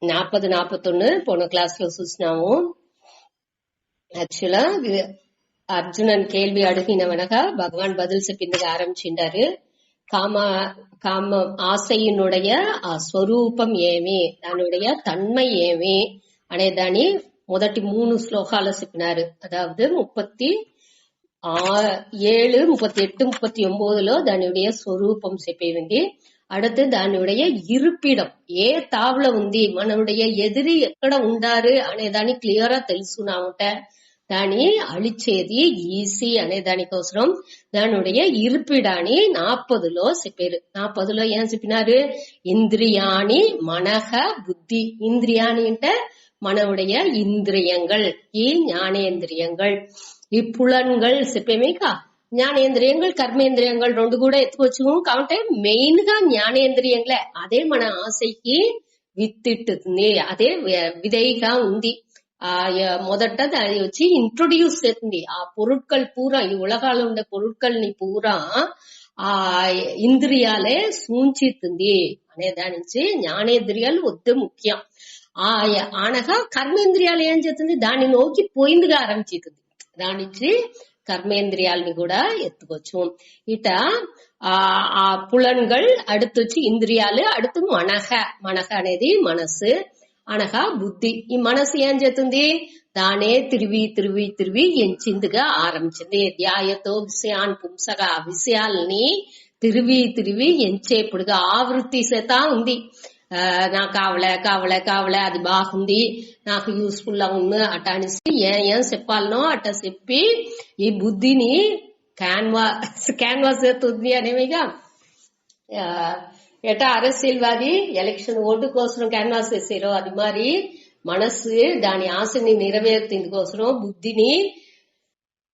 40-41 పోన class లో చూసినాము. యాక్చువల్గా అర్జునన్ కేள்வி అడిగినవనగా భగవాన్ பதில் చెప్పిందిగా ఆరంభించారు. காம ஆசையினுடைய స్వరూపం ఏమి, దానిuடைய తన్மை ఏమి అనే దాని మొదటి 3 శ్లోకాలు చెప్పినారు. అదావదు 37, 38, 39లో దానిuடைய స్వరూపం చెప్పేది. அடுத்து దానిuடைய ఇరుపిడం ఏ తావుల ఉంది, మనuடைய ఎదిరి ఎక్కడ ఉండారు అనే దాని క్లియర్ గా తెలుసునామట. దాని అழிచేది ఈసీ అనే దానికోసం దానిuடைய ఇరుపిడాని 40లో చెప్పారు. 40లో ఏం చెప్పినారు? ఇంద్రియాని మనః బుద్ధి. ఇంద్రియాని అంటే మనuடைய ఇంద్రియங்கள், ఈ జ్ఞానేంద్రియங்கள், ఈ పులన్கள் చెప్పేమేకా. జ్ఞానేంద్రియங்கள் కర్మేంద్రియங்கள் రెండు కూడా ఎత్తుకోవచ్చు. కాబట్టి మెయిన్ గా జ్ఞానేంద్రియంలే. అదే మన ఆశకి విత్తిట్టుతుంది, అదే విధేయిగా ఉంది. మొదట దాని వచ్చి ఇంట్రొడ్యూస్ చేస్తుంది. ఆ పొరుట్కల్ పూరా, ఈ ఉలగాలు ఉండే పొరుట్కల్ని పూరా ఆ ఇంద్రియాలే సూచిస్తుంది అనే దాని నుంచి జ్ఞానేంద్రియాలు వద్దు ముఖ్యం. అనగా కర్మేంద్రియాలు ఏం చేస్తుంది? దాన్ని నోకి పోయిందిగా ఆరంభించుతుంది. దాని నుంచి కర్మేంద్రియాలని కూడా ఎత్తుకోవచ్చు. ఇట ఆ పులన్கள் அடுத்து ఇంద్రియాలు, அடுத்து మనహ అనేది మనసు, అనగా బుద్ధి. ఈ మనసు ఏం చేస్తుంది? దానే తిరివి ఎంచిందిగా ఆరంభించింది. ధ్యాయతో విషయాన్ పుంసగా, విషయాల్ని తిరివి ఎంచేప్పుడుగా ఆవృత్తి చేతా ఉంది. నాకు కావలే అది బాగుంది, నాకు యూస్ఫుల్ గా ఉంది అట అనేసి ఏం చెప్పాలనో అట్ట చెప్పి ఈ బుద్ధిని క్యాన్వాస్ చేస్తుంది అనేవిగా. ఎటా அரசியல்வாది ఎలక్షన్ ఓటు కోసం క్యాన్వాస్ చేసారో అది మరి మనసు దాని ఆశని నెరవేర్తింది కోసం బుద్ధిని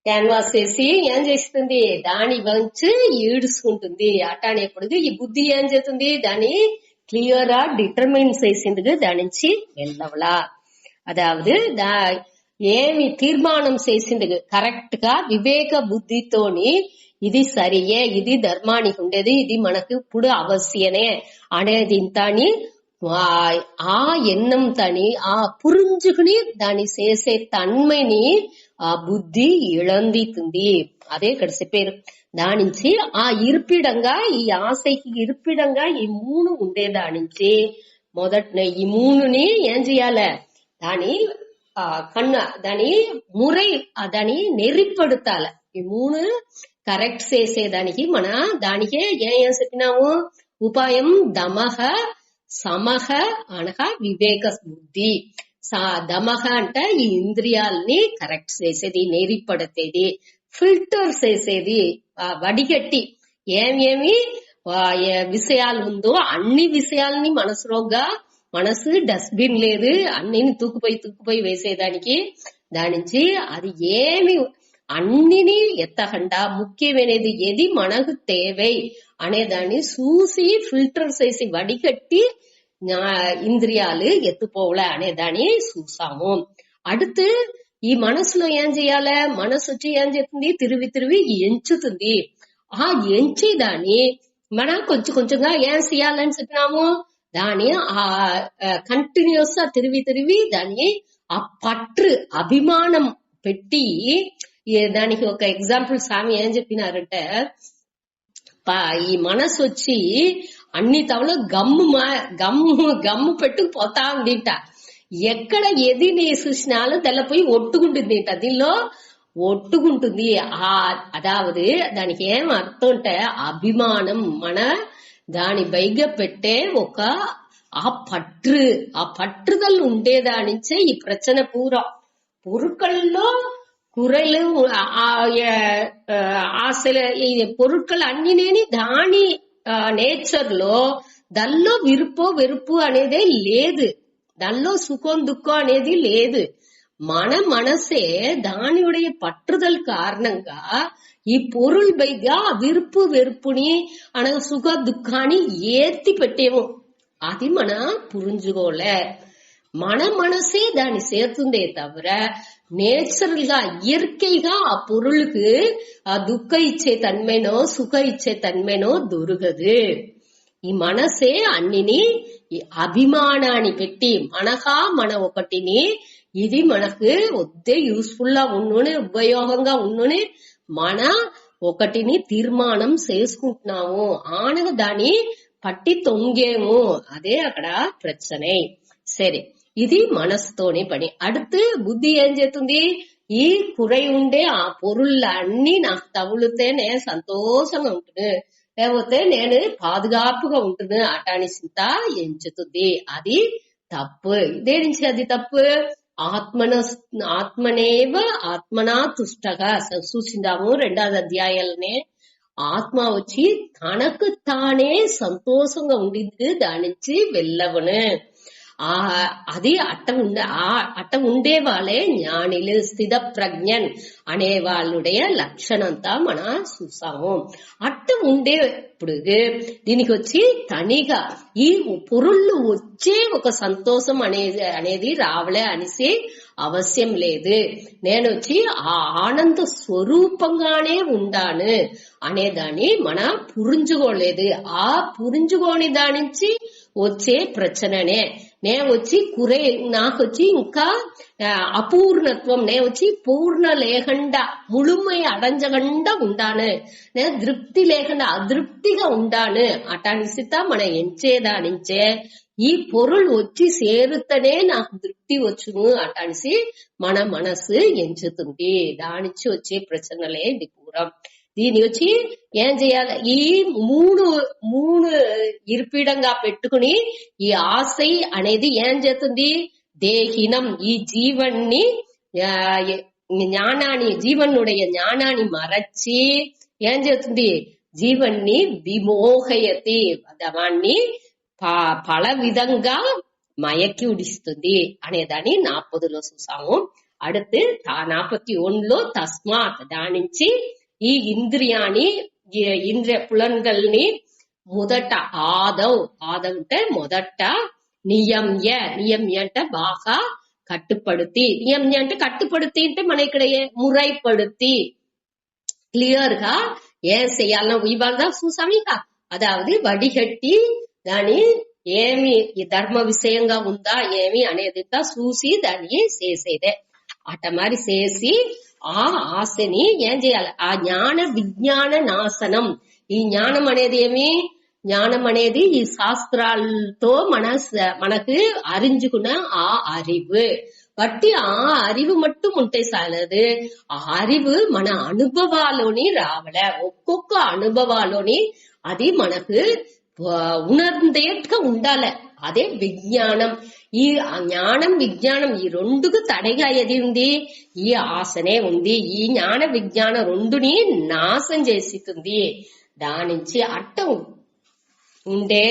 క్యాన్వాస్ చేసి ఏం చేస్తుంది? దాని వంచి ఈడుచుకుంటుంది. అటానేప్పుడు ఈ బుద్ధి ఏం చేస్తుంది? దాని క్లియర్ గా డిటర్మైన్ చేసింది దాని నుంచి వెళ్ళవలా. అదావదు ఏమి తీర్మానం చేసింది కరెక్ట్ గా వివేక బుద్ధితోని ఇది సరియే, ఇది ధర్మానికి ఉండేది, ఇది మనకు ఇప్పుడు అవశ్యనే అనేది ఇంతని ఆ ఎన్నం తని ఆ పురుంజుకుని దాన్ని చేసే తన్మైని ఆ బుద్ధి ఇళందితుంది. అదే ఇక్కడ చెప్పారు. దాని నుంచి ఆ ఇరిపిడంగా, ఈ ఆశకి ఇరిపిడంగా ఈ 3 ఉండేదానించి మొదట ఈ 3ని ఏం చెయ్యాలి? దాని దాని మురై దాని నెరిపడుతాల. ఈ 3 కరెక్ట్ చేసేదానికి మన దానికే ఏం చెప్పినాము? ఉపాయం దమహ సమహ అనగా వివేక బుద్ధి. దమహ అంటే ఈ ఇంద్రియాలని కరెక్ట్ చేసేది, నెరిపడతేది, ఫిల్టర్ చేసేది, వడిగట్టి ఏమేమి విషయాలు ఉందో అన్ని విషయాలని మనసులోగా, మనసు డస్ట్బిన్ లేదు, అన్నిని తూకుపోయి వేసేదానికి. దాని నుంచి అది ఏమి అన్నిని ఎత్తకుండా ముఖ్యమైనది ఏది మనకు తేవై అనేదాన్ని చూసి ఫిల్టర్ చేసి వడిగట్టి ఇంద్రియాలు ఎత్తుపోవలే అనేదాన్ని చూసాము. அடுத்து ఈ మనసులో ఏం చేయాలి? మనసు వచ్చి ఏం చేస్తుంది? తిరిగి ఎంచుతుంది. ఆ ఎంచేదాన్ని మనం కొంచెంగా ఏం చేయాలని చెప్పినాము? దాని ఆ కంటిన్యూస్ గా తిరిగి దాన్ని ఆ పట్టు అభిమానం పెట్టి, దానికి ఒక ఎగ్జాంపుల్ స్వామి ఏం చెప్పినారంటే, ఈ మనసు వచ్చి అన్ని తవలో గమ్ము పెట్టుకుపోతా ఉందిట. ఎక్కడ ఎది నీ చూసినాలో తెల్లపోయి ఒట్టుకుంటుంది. దీనిలో ఒట్టుకుంటుంది. అదావదు దానికి ఏం అర్థం అంటే అభిమానం, మన దాని పైగా పెట్టే ఒక ఆ పట్టుదల ఉండేదానించే ఈ ప్రచన పొరుకల్లో కురలు ఆశలు ఈ పొరుకలు అన్నినేని దాని నేచర్ లో దానిలో వెరుపు అనేదే లేదు, దానిలో సుఖం దుఃఖం అనేది లేదు. మన మనసే దానిuடைய పట్టుదల కారణంగా ఈ పొరుల్ పైగా వెరుపుని అనగా సుఖ దుఃఖాన్ని ఏర్తి పెట్టేమో అది మన పురుంజుకోలే. మన మనసే దాన్ని చేరుతుందే తవిర నేచురల్ గా ఇయற்கைగా ఆ పొరుளுக்கு ఆ దుఃఖ ఇచ్చే తన్మేనో సుఖ ఇచ్చే తన్మేనో దొరకదు. ఈ మనసే అన్నిని అభిమానాన్ని పెట్టి మన ఒకటిని ఇది మనకు వద్దే యూస్ఫుల్ గా ఉండుని ఉపయోగంగా ఉండుని మన ఒకటిని తీర్మానం చేసుకుంటున్నాము ఆనగా దాన్ని పట్టి తొంగేము అదే అక్కడ ప్రశ్నే. సరే, ఇది మనసుతోనే పని. அடுத்து బుద్ధి ఏం చేస్తుంది? ఈ కురై ఉండే ఆ పొరుళ్ళన్నీ నాకు తగులుతే నేను సంతోషంగా ఉంటుంది, లేకపోతే నేను పాదుగాపుగా ఉంటుంది అటాని చింత ఎంచుతుంది. అది తప్పు. ఇదే నుంచి అది తప్పు. ఆత్మనేవ ఆత్మనా తుష్టగా చూసిందాము 2వ అధ్యాయాలనే. ఆత్మ వచ్చి తనకు తానే సంతోషంగా ఉండింది, దాని నుంచి వెళ్ళవను. అది అట్ట ఉండే వాళ్ళే జ్ఞానిలు, స్థిత ప్రజ్ఞన్ అనే వాళ్ళుடைய లక్షణంతా మన చూసాము. అట్ట ఉండేప్పుడు దీనికి వచ్చి తనిగా ఈ పొరుళ్ళు వచ్చే ఒక సంతోషం అనేది రావలే అనేసి అవశ్యం లేదు. నేను వచ్చి ఆ ఆనంద స్వరూపంగానే ఉండాను అనేదాన్ని మన పురించుకోలేదు. ఆ పురించుకోని దాని నుంచి వచ్చే ప్రచననే నేను వచ్చి నాకు వచ్చి ఇంకా అపూర్ణత్వం, నేను వచ్చి పూర్ణ లేకుండా ముழுமை అడంజకుండా ఉండాను, నేను తృప్తి లేకుండా అతృప్తిగా ఉండాను అటానిసితా మనం ఎంచేదానించే ఈ పొరులు వచ్చి సేరుతనే నాకు తృప్తి వచ్చును అటానిసి మన మనసు ఎంచుతుంది. దానించి వచ్చే ప్రచనలే ఇది పూరం. దీని వచ్చి ఏం చేయాలి? ఈ మూడు ఇరిపిడంగా పెట్టుకుని ఈ ఆశై అనేది ఏం చేస్తుంది? దేహినం ఈ జీవన్ని జీవనుடைய జ్ఞానాన్ని మరచి ఏం చేస్తుంది? జీవన్ని విమోహయతి, వాణ్ణి పల విధంగా మయకి ఉడిస్తుంది అనేదాన్ని 40లో చూసాము. அடுத்து 41లో తస్మాత్ దాని నుంచి ఈ ఇంద్రియ పులన్గల్ని మొదట ఆదవ్ అంటే మొదట నియమ్య అంటే బాగా కట్టుపడుతి. నియమ్య అంటే కట్టుపడుతి అంటే మన ఇక్కడ మురైపడుతి క్లియర్ గా ఏం చెయ్యాలన్నా ఇవాళ చూసాము. ఇక అదావది వడిగట్టి దాని ఏమి ఈ ధర్మ విషయంగా ఉందా ఏమి అనేది చూసి దాన్ని చేసేదే. అట మరి చేసి ఆ ఆశని ఏం చేయాలి? ఆ జ్ఞాన విజ్ఞాన నాశనం. ఈ జ్ఞానం అనేది ఏమి? జ్ఞానం అనేది ఈ శాస్త్రాలతో మనకు அறிஞ்சுకున్న ఆ அறிவு బట్టి ఆ அறிவு மட்டும் ఉంటే చాలదు. ఆ அறிவு మన అనుభవాలోని రావలే. ఒక్కొక్క అనుభవాలోని అది మనకు ఉణర్ందేట్గా ఉండాలి. అదే విజ్ఞానం. ఈ జ్ఞానం విజ్ఞానం ఈ రెండుకు తడగా ఏది ఉంది? ఈ ఆశనే ఉంది. ఈ జ్ఞాన విజ్ఞాన రెండుని నాశం చేస్తుంది. దానించి అట్ట ఉండే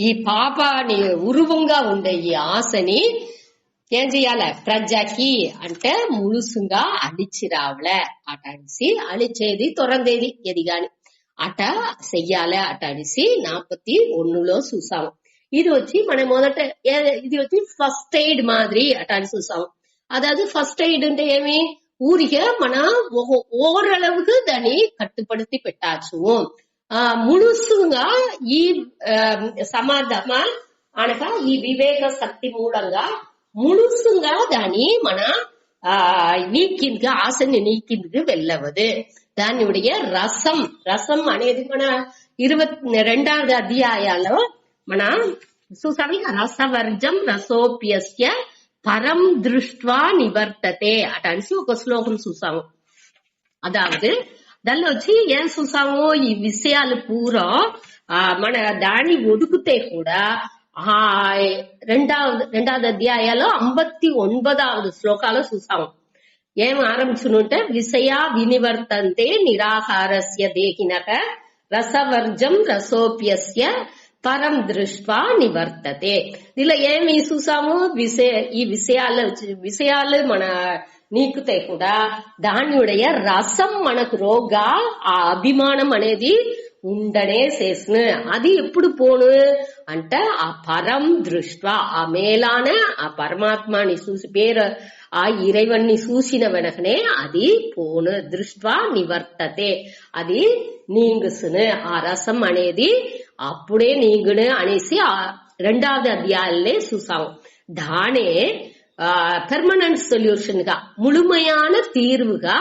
ఈ పాపాని ఉరువంగా ఉండే ఈ ఆశని ఏం చెయ్యాలి? ప్రజకి అంటే ములుసుగా అడిచి రావలే. అట అడిసి అడిచేది తొరందేది ఎది గాని అట చెయ్యాలి. అట అడిసి 41లో చూసాము. ఇది వచ్చి మన మొదట ఇది వచ్చి ఫస్ట్ ఎయిడ్ మాదిరి అట అని చూసాము. అதாவது ఫస్ట్ ఎయిడ్ అంటే ఏమి? ఊరికే మన ఓరளவுக்கு దాన్ని కట్టుపడితే పెట్టచ్చు. ములుసుగా ఈ సమాధమ అనగా ఈ వివేక శక్తి మూలంగా ములుసుగా దాన్ని మన నీకిందిగా ఆశని నీకిందికి వెళ్ళవదు. దానిuடைய రసం అనేది మన 22వ అధ్యాయాల్లో మన చూసాము. రసవర్జం రసోప్యస్య పరం దృష్ట్వా నివర్తతే అట అనేసి ఒక శ్లోకం చూసాము. అదావదు దానిలో వచ్చి ఏం చూసాము? ఈ విషయాలు పూరా మన దాన్ని ఒదుకుతే కూడా 2వ అధ్యాయాల్లో 59వ శ్లోకాలు చూసాము. ఏం ఆరంభించుంటే విషయ వినివర్తంతే నిరాహారస్య దేహినక రసవర్జం రసోప్యస్య పరం దృష్ట్వా నివర్తతే. దీనిలో ఏమి చూసాము? ఈ విషయాలు మన నీకుతే కూడా దానిuடைய రసం మనకు రోగా ఆ అభిమానం అనేది ఉండనే చేసిన. అది ఎప్పుడు పోను అంటే ఆ పరం దృష్ట్వా ఆ మేలాన ఆ పరమాత్మని చూసి పేరు ఆ ఇறைవన్ని చూసిన వెనకనే అది పోను. దృష్ట్వా నివర్తతే అది నీంగుసును. ఆ రసం అనేది అప్పుడే నీగును అనేసి రెండవది అధ్యాయంలో చూసాము. దానే పెర్మనెంట్ సొల్యూషన్ గా ముழுமையான తీర్వుగా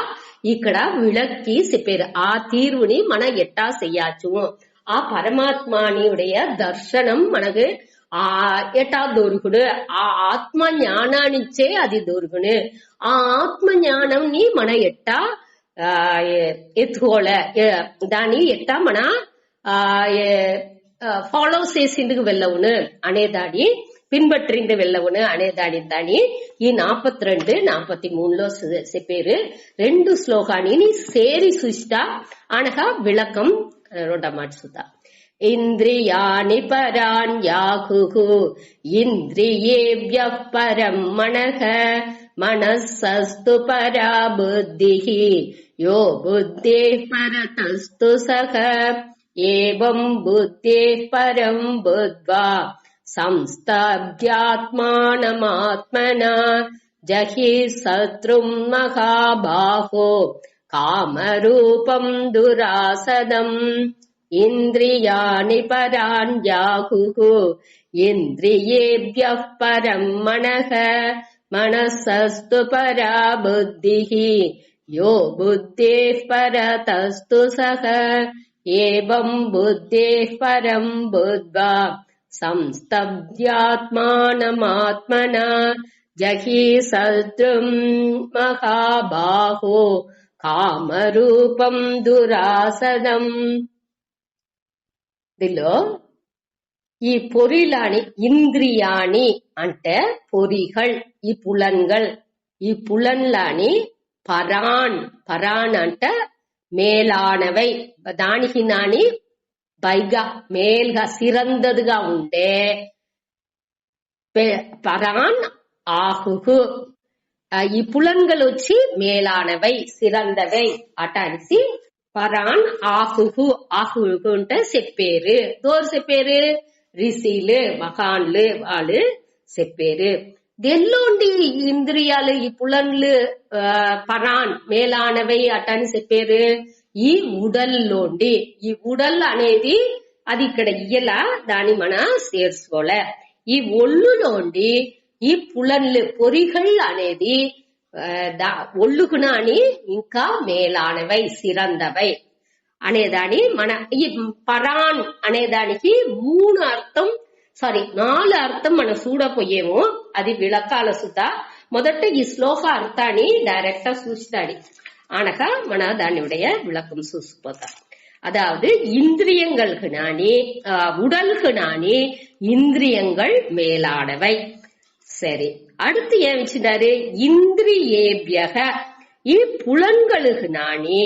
ఇక్కడ విளக்கி చెప్పారు. ఆ తీర్వుని మనం ఎట్టా చెయ్యొచ్చు, ఆ పరమాత్మనియుடைய దర్శనం మనకు ఎట్టా దొరుకును, ఆ ఆత్మ జ్ఞానాన్నిచ్చే అది దొరుకును. ఆ ఆత్మ జ్ఞానంని మన ఎట్టా ఎత్తుకోలే, దాన్ని ఎట్టా మన ఫాలో చేసిందుకు వెళ్ళవును అనేదాన్ని, పిన్బట్టింది వెళ్ళవును అనేదాని దాన్ని ఈ 42, 43లో చెప్పారు. రెండు శ్లోకాన్ని సేరి చూస్తా అనగా విளக்கம் రెండో మాట చూద్దా. ఇంద్రియాణి పరాణ్యాహుః ఇంద్రియేభ్యః పరం మనః మనస్సస్తు పరా బుద్ధిః యో బుద్ధేః పరతస్తు సః ఏవం బుద్ధేః పరం బుద్ధ్వా సంస్థాప్యాత్మానమాత్మనా జహి శత్రుం మహాబాహో కామరూపం దురాసదం. ఇంద్రియాణి పరాణ్యాహుః ఇంద్రియేభ్యః పరం మనః మనస్సస్తు పరా బుద్ధిః యో బుద్ధేః పరతస్తు సః ఏవం బుద్ధేః పరం బుద్ధ్వా సంస్థాప్యాత్మానమాత్మనా జహి శత్రుం మహాబాహో కామరూపం దురాసదం. దీనిలో ఈ పొరిలాని ఇంద్రియాణి అంటే పొరిகள், ఈ పులన్கள். ఈ పులన్లాని పరాన్, పరాన్ అంటే మేలానవై, దానికి నాని పైగా మేల్గా సిరందదుగా ఉండే పరాన్ ఆహుహు. ఈ పులన్கள் వచ్చి మేలానవై సిరందవై అటానిసి పరాన్ ఆహుహు. ఆహుహు అంటే చెప్పారు. దోరు చెప్పారు, రిషిలు మహాన్లు వాళ్ళు చెప్పారు. దెల్లోండి ఇంద్రియాలు ఈ పులన్లు పరాన్ మేలానవై అటని చెప్పారు. ఈ ఉడల్లోండి, ఈ ఉడల్ అనేది అది ఇక్కడ ఇయ్యలా, దాన్ని మన చేర్చుకోలే. ఈ ఒళ్ళులోండి ఈ పులన్లు పొరిகள் అనేది ఒళ్ళుకునాని ఇంకా మేలానవై సిరందవై అనేదాని మన ఈ పరాన్ అనేదానికి 4 అర్థం మనం చూడపోయేమో, అది విளக்காల సుతా. మొదట ఈ శ్లోక అర్థాన్ని డైరెక్టా చూస్తాడు అనగా మన దానిயுடைய விளக்கம் చూసిపోతాం. அதாவது இந்திரியங்களுக்கு நானே உடலுக்கு நானே இந்திரியங்கள் மேலானவை. சரி, அடுத்து ஏன் வச்சுட்டாரு, இந்திரியேபியக ఈ పులన్களுக்கு నానే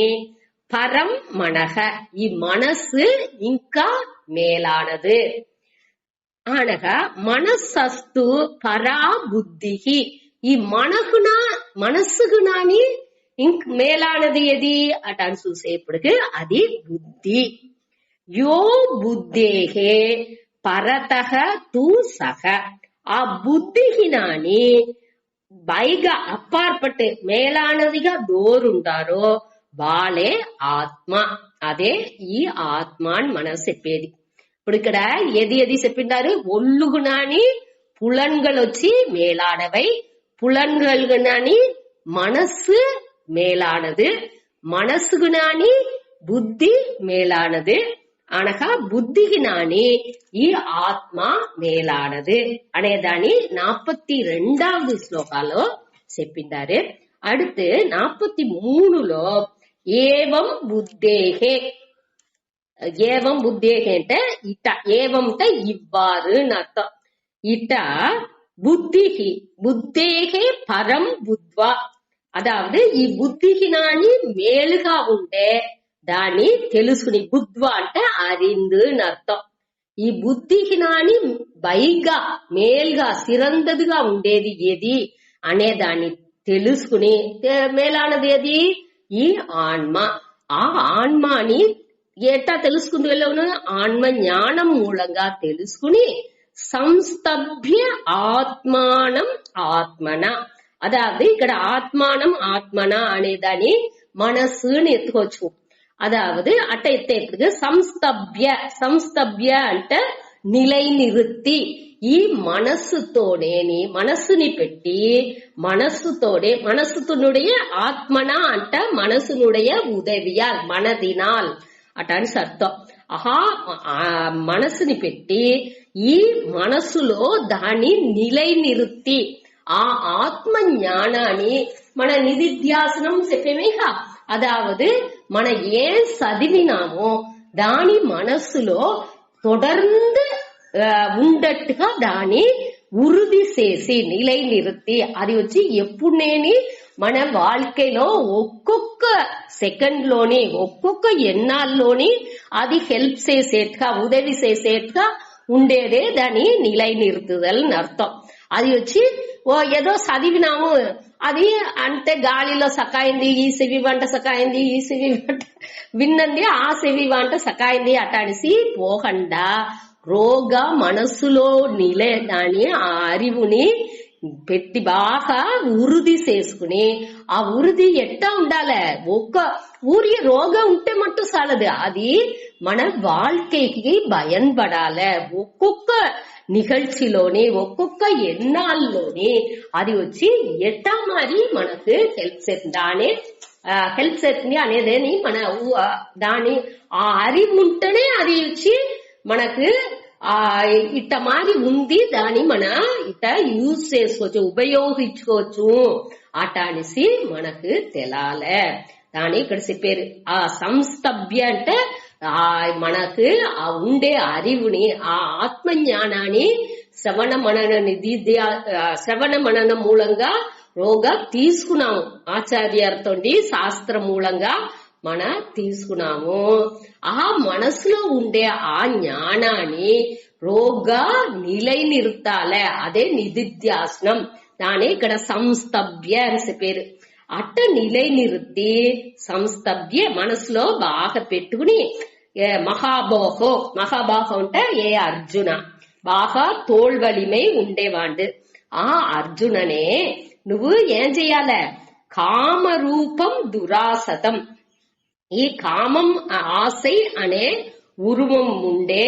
పరం మనః, ఈ మనసు ఇంకా మేలానது అనగా మనస్సస్తు పరా బుద్ధికి, ఈ మనస్సుకు నాని ఇంక మేలానది ఏది అటాన్ని చూసేప్పటికి అది బుద్ధి. యో బుద్ధేహే పరతః తు సహ, ఆ బుద్ధికి నాని పైగా అప్పార్పట్టు మేలానదిగా దోరుంటారో వాళ్ళే ఆత్మ. అదే ఈ ఆత్మ అని మనం చెప్పేది. ఇప్పుడు ఇక్కడ ఏది చెప్పిండారు, ఒళ్ళుగునాని పులన్கள் వచ్చి మేలానవై, పులన్கள் మనస్సు మేలానது, మనస్సుకు నాని బుద్ధి మేలానது అనగా బుద్ధికి నాని ఈ ఆత్మ మేలానது అనేదాన్ని 42వ శ్లోకాలో చెప్పిండారు. அடுத்து 43లో ఏవం బుద్ధేహే, ఏవం బుద్ధేహే అంటే ఇట, ఏవం అంటే ఇవ్వారు అని అర్థం. ఇట బుద్ధికి బుద్ధేహే పరం బుద్ధ్వా, అదావదు ఈ బుద్ధికి నాని మేలుగా ఉండే దాన్ని తెలుసుకుని, బుద్ధ్వా అంటే అరిందు అని అర్థం. ఈ బుద్ధికి నాని పైగా మేల్గా సిరందదుగా ఉండేది ఏది అనే దాన్ని తెలుసుకుని, మేలానది ఏది ఈ ఆన్మ. ఆ ఆన్మని ఎట్టా తెలుసుకుంటూ వెళ్ళవును, ఆన్మ జ్ఞానం మూలంగా తెలుసుకుని సంస్థభ్య ఆత్మానం ఆత్మన, అదావదు ఇక్కడ ఆత్మానం ఆత్మన అనేదాన్ని మనస్సుని ఎత్తుకోవచ్చు. అదావదు అట్ట ఎత్తేపటికి సంస్తభ్య అంటే నిలైనిరుత్తి ఈ మనస్సుని పెట్టి మనస్సుతోడే మనస్సునుடைய ఆత్మన అంట మనసునుடைய ఉదవియాల్ మనదినాల్ అటాని అర్థం. మనసుని పెట్టి ఈ మనసులో దాన్ని నిలైనిరుత్తి ఆ ఆత్మ జ్ఞానాన్ని మన నిధిధ్యాసనం చెప్పేమేగా. అదావదు మన ఏం చదివినామో దాని మనస్సులో தொடர்ந்து ఉండట్టుగా దాన్ని ఉరుది చేసి నిలైనిరుత్తి అది వచ్చి ఎప్పుడేని మన வாழ்க்கைలో ఒక్కొక్క సెకండ్ లోని ఒక్కొక్క ఎన్నాల్లోని అది హెల్ప్ చేసేట్టుగా ఉదవి చేసేట్టుగా ఉండేదే దాని నిలైనిరుతుదలని అర్థం. అది వచ్చి ఏదో చదివినాము అది అంటే గాలిలో సకాయింది, ఈ సెవి వంట సకాయింది, ఈ సెవి వంట విన్నంది, ఆ సెవి వంట సకాయింది అటాడిసి పోకుండా రోగ మనస్సులో దాని ఆ అరివుని పెట్టి బాగా ఉరుది చేసుకుని ఆ ఉరుది ఎట్టా ఉండాలి. ఒక్క ఊరి రోగం ఉంటే మట్టు చాలదు, అది మన வாழ்க்கைకి பயன்பడాలి. ఒక్కొక్క నిகழ்ச்சிలోని ఒక్కొక్క ఎన్నాల్లోని అది వచ్చి ఎట్టా మరి మనకు హెల్ప్ చేస్తుంది. దాని హెల్ప్ చేస్తుంది అనేదేని మన దాని ఆ అరివు ఉంటేనే అది వచ్చి మనకు ఇట్ట మారి ఉంది దాన్ని మన ఇట్ట యూజ్ చేసుకోవచ్చు, ఉపయోగించుకోవచ్చు అటానిసి మనకు తెలాలే. దాని ఇక్కడ చెప్పారు ఆ సంస్తభ్య అంటే మనకు ఆ ఉండే అరివుని ఆ ఆత్మజ్ఞానాన్ని శ్రవణ మనన మూలంగా రోగ తీసుకున్నాము. ఆచార్యతో శాస్త్ర మూలంగా మన తీసుకున్నాము. ఆ మనసులో ఉండే ఆ జ్ఞానాన్ని రోగ నిలైనిరుత్తాలే, అదే నిధిధ్యాసనం. దాని ఇక్కడ సంస్తభ్య అని చెప్పారు. అట్ట నిలైనిరుత్తి సంస్తభ్య మనసులో బాగా పెట్టుకుని మహాబాహో అంటే అర్జున బాగా తోల్వలిమై ఉండేవాడు. ఆ అర్జుననే నువ్వు ఏం చెయ్యాలే, కామరూపం దురాసతం ఈ కామం ఆశై అనే ఉరువం ఉండే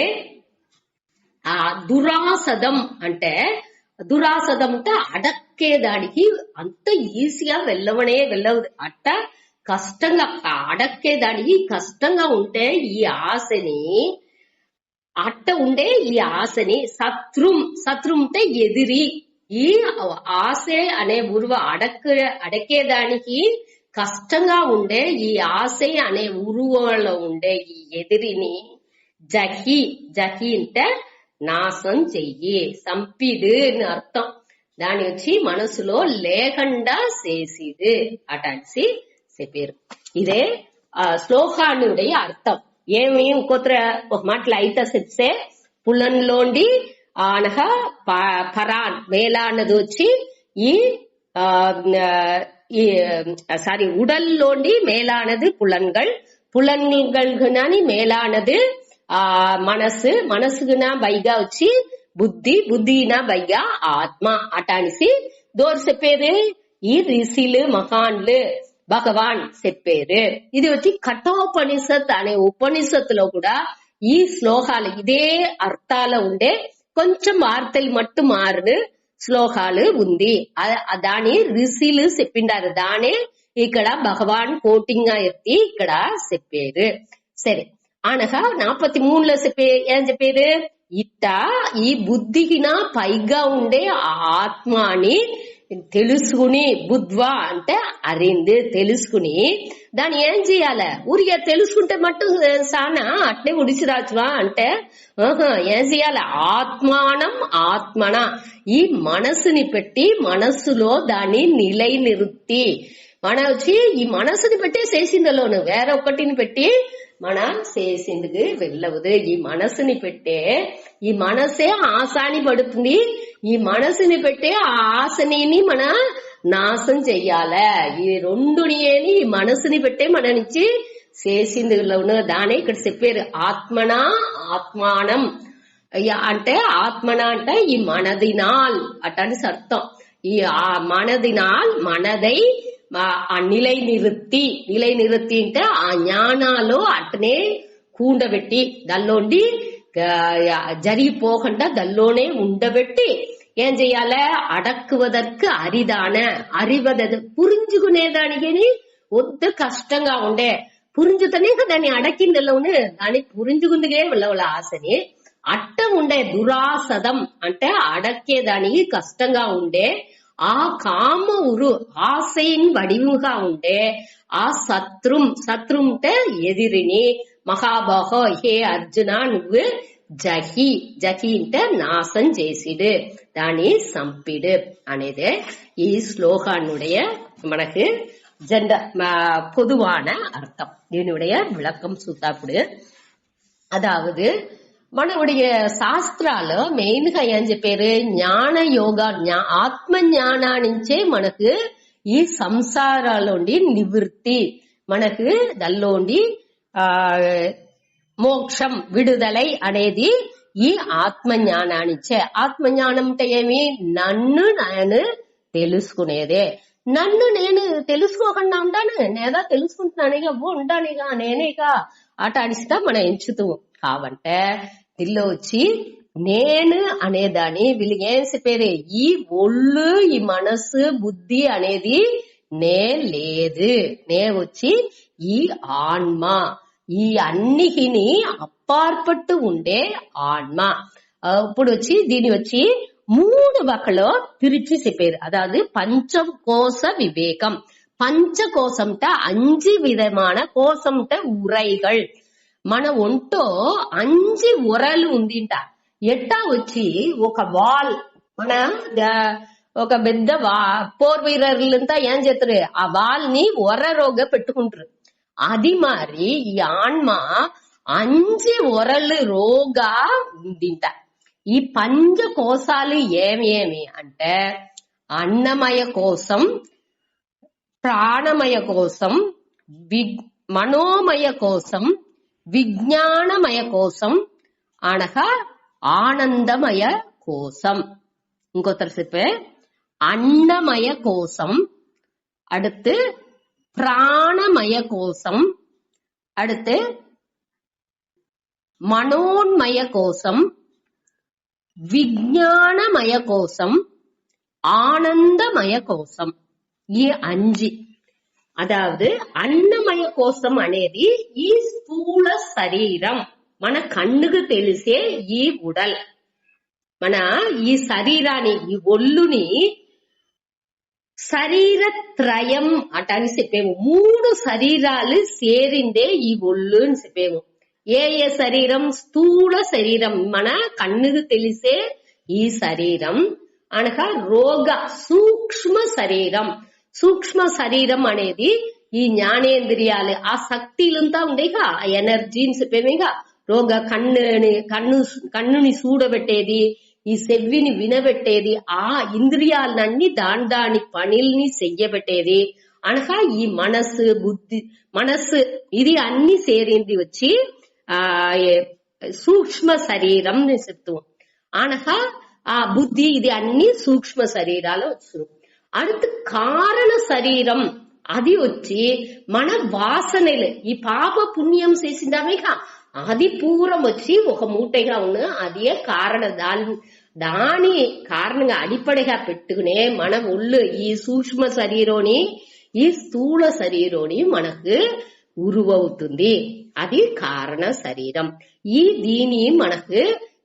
ఆ దురాసదం అంటే అడక్కేదానికి అంత ఈజీగా వెళ్ళవదు. అట్ట కష్టంగా అడక్కేదానికి కష్టంగా ఉంటే ఈ ఆశని అట్ట ఉండే ఈ ఆశని శత్రుంటే ఎదిరి ఈ ఆశ అనే ఉరువ అడక్కేదానికి కష్టంగా ఉండే ఈ ఆశ అనే ఉరువలో ఉండే ఈ ఎదిరిని జహి అంటే నాశం చెయ్యి, సంపిడు అని అర్థం. దాని వచ్చి మనసులో లేకుండా చేసిడు అటాసి చెప్పారు. ఇదే శ్లోకానుடைய అర్థం. ఏమి ఒక మాటలు అయితే చెప్తే పులంలోండి అనగా పరాన్ మేలా అన్నది వచ్చి உடல்லோண்டி மேலானது புலன்கள் மேலானது మనసుగునా బైగా వచ్చి బుద్ధినా బైగా ఆత్మ అటానిసి దోరు చెప్పేది ఈ రిషిలు మహాన్లు భగవాన్ చెప్పారు. ఇది వచ్చి కఠోపనిషత్ అనే ఉపనిషత్తులో కూడా ఈ శ్లోకాలు ఇదే అర్థాలు ఉండే కొంచెం వార్తలు మట్టు మారు శ్లోకాలు ఉంది. దాని రిషిలు చెప్పిండారు, దానే ఇక్కడ భగవాన్ కోటింగ్ ఎత్తి ఇక్కడ చెప్పారు. సరే అనగా 43లో ఏం చెప్పారు, ఇట్ట ఈ బుద్ధికిన పైగా ఉండే ఆత్మని తెలుసుకుని బుద్ధ్వా అంటే అరింది తెలుసుకుని దాన్ని ఏం చెయ్యాలి, ఊరిగా తెలుసుకుంటే మట్టు సానా అట్నే ఉడిసిరాచువా అంటే ఏం చెయ్యాలి, ఆత్మన ఈ మనసుని పెట్టి మనస్సులో దాన్ని నిలైనిరుత్తి మన వచ్చి ఈ మనసుని పెట్టే చేసిందలోను వేరొకటిని పెట్టి మన చేసిందుకు వెళ్ళవదు. ఈ మనసుని పెట్టే ఈ మనసే ఆశాని పడుతుంది. ఈ మనసుని పెట్టే ఆ ఆశని మన నాశం చెయ్యాలే. ఈ రెండుని ఈ మనసుని పెట్టే మన నుంచి చేసిందులోను దానే ఇక్కడ చెప్పారు ఆత్మానం అంటే ఆత్మన అంటే ఈ మనదినాల్ అటని అర్థం. ఈ మనదినాల్ మనదై నిలై నిరుత్తి అంటే ఆ జ్ఞానాలు అట్నే కూండబెట్టి దానిలోండి జరిగిపోకుండా దానిలోనే ఉండబెట్టి ఏం చెయ్యాలి, అడక్కువదற்கு అరిదాన అరివద పురించుకునేదానికి వద్దు కష్టంగా ఉండే పురించుతనే దాన్ని అడకిందలోనే దాన్ని పురించుకుందుకే వాళ్ళ ఆశని అట్ట ఉండే దురాసదం అంటే అడక్కేదానికి కష్టంగా ఉండే ఆ కామ ఉరు ఆశయిన్ వడివుగా ఉండే ఆ సత్రుం అంటే ఎదిరిని మహాబాహో హే అర్జున నువ్వు జహి అంటే నాశం చేసిడు దాన్ని సంపిడు అనేది ఈ ஸ்லோகானுடைய మనకు பொதுவான அர்த்தம். இதனுடைய விளக்கம் சுத்தாப்புடு. அதாவது మనவுடைய శాస్త్రాలు మెయిన్ గా ఏం చెప్పారు, జ్ఞాన యోగా ఆత్మ జ్ఞానానించే మనకు ఈ సంసారాలోండి నివృత్తి మనకు దల్లోండి మోక్షం విడుదలై అనేది ఈ ఆత్మ జ్ఞానానిచ్చే. ఆత్మ జ్ఞానం అంటే ఏమి, నన్ను నేను తెలుసుకునేదే. నన్ను నేను తెలుసుకోకుండా ఉంటాను, నేదా తెలుసుకుంటున్నానుగా ఉంటానుగా నేనేగా అట అనిస్తా మనం ఎంచుతూ కావంటే దీనిలో వచ్చి నేను అనేదాన్ని వీళ్ళు ఏం చెప్పారు, ఈ ఒళ్ళు ఈ మనసు బుద్ధి అనేది నే లేదు, నే వచ్చి ఈ ఆత్మ ఈ అన్నిటిని అప్పార్పట్టు ఉండే ఆత్మ. ఇప్పుడు వచ్చి దీని వచ్చి 3 வகையில பிரிச்சு చెప్పారు. அதாவது பஞ்சகோச விவேகம். பஞ்சகோசம்ட்ட 5 విధமான కోసంట ఉరైகள். మన ఒంటో 5 ఉరలు ఉందింట. ఎట్టా వచ్చి ఒక వాల్ మన ఒక పెద్ద పోర్ వీరర్లంతా ఏం చేస్తారు, ఆ వాల్ ని ఒర్రరోగా పెట్టుకుంటారు. అది మరి ఈ ఆన్మ 5 ఉరలు రోగా ఉందింట. ఈ పంచకోశాలు ఏమి అంటే అన్నమయ కోశం, ప్రాణమయ కోశం, మనోమయ కోశం, విజ్ఞానమయ కోశం, అనగా ఆనందమయ కోశం. ఇంకొకరు చెప్పే అన్నమయ కోశం, அடுத்து பிராணமய கோஷம், அடுத்து மனோன்மய கோஷம், విజ్ఞానమయ కోశం, ఆనందమయ కోశం. ఈ 5. అదావదు అన్నమయ కోశం అనేది ఈ స్థూల శరీరం, మన కన్నుకు తెలిసే ఈ ఉడల్, మన ఈ శరీరాన్ని ఈ ఒళ్ళుని శరీరత్రయం అటని చెప్పేము. 3 శరీరాలు సేరిందే ఈ ఒళ్ళు అని చెప్పేము. ఏ శరీరం, స్థూల శరీరం మన కన్నుకు తెలిసే ఈ శరీరం అనగా రోగ సూక్ష్మ శరీరం. సూక్ష్మ శరీరం అనేది ఈ జ్ఞానేంద్రియాలు ఆ శక్తిలంతా ఉండేగా, ఆ ఎనర్జీని చెప్పేమేగా. రోగ కన్నుని చూడబెట్టేది, ఈ సెవ్విని వినబెట్టేది, ఆ ఇంద్రియాలన్నీ దాని పనిల్ని చెయ్యబెట్టేది అనగా ఈ మనసు బుద్ధి. మనసు ఇది అన్ని సేరింది వచ్చి సూక్ష్మ శరీరం చెప్తూ అనగా ఆ బుద్ధి ఇది అన్ని సూక్ష్మ శరీరాలు వచ్చు. அடுத்து కారణ శరీరం, అది వచ్చి మన వాసనలు ఈ పాప పుణ్యం చేసిందామేగా, అది పూరం వచ్చి ఒక మూటగా ఉన్న అదే కారణ. దాని కారణంగా అడిపడిగా పెట్టుకునే మన ఒళ్ళు ఈ సూక్ష్మ శరీరోని ఈ స్థూల శరీరోని మనకు ఉరువవుతుంది. అది కారణ శరీరం. దీని మనకు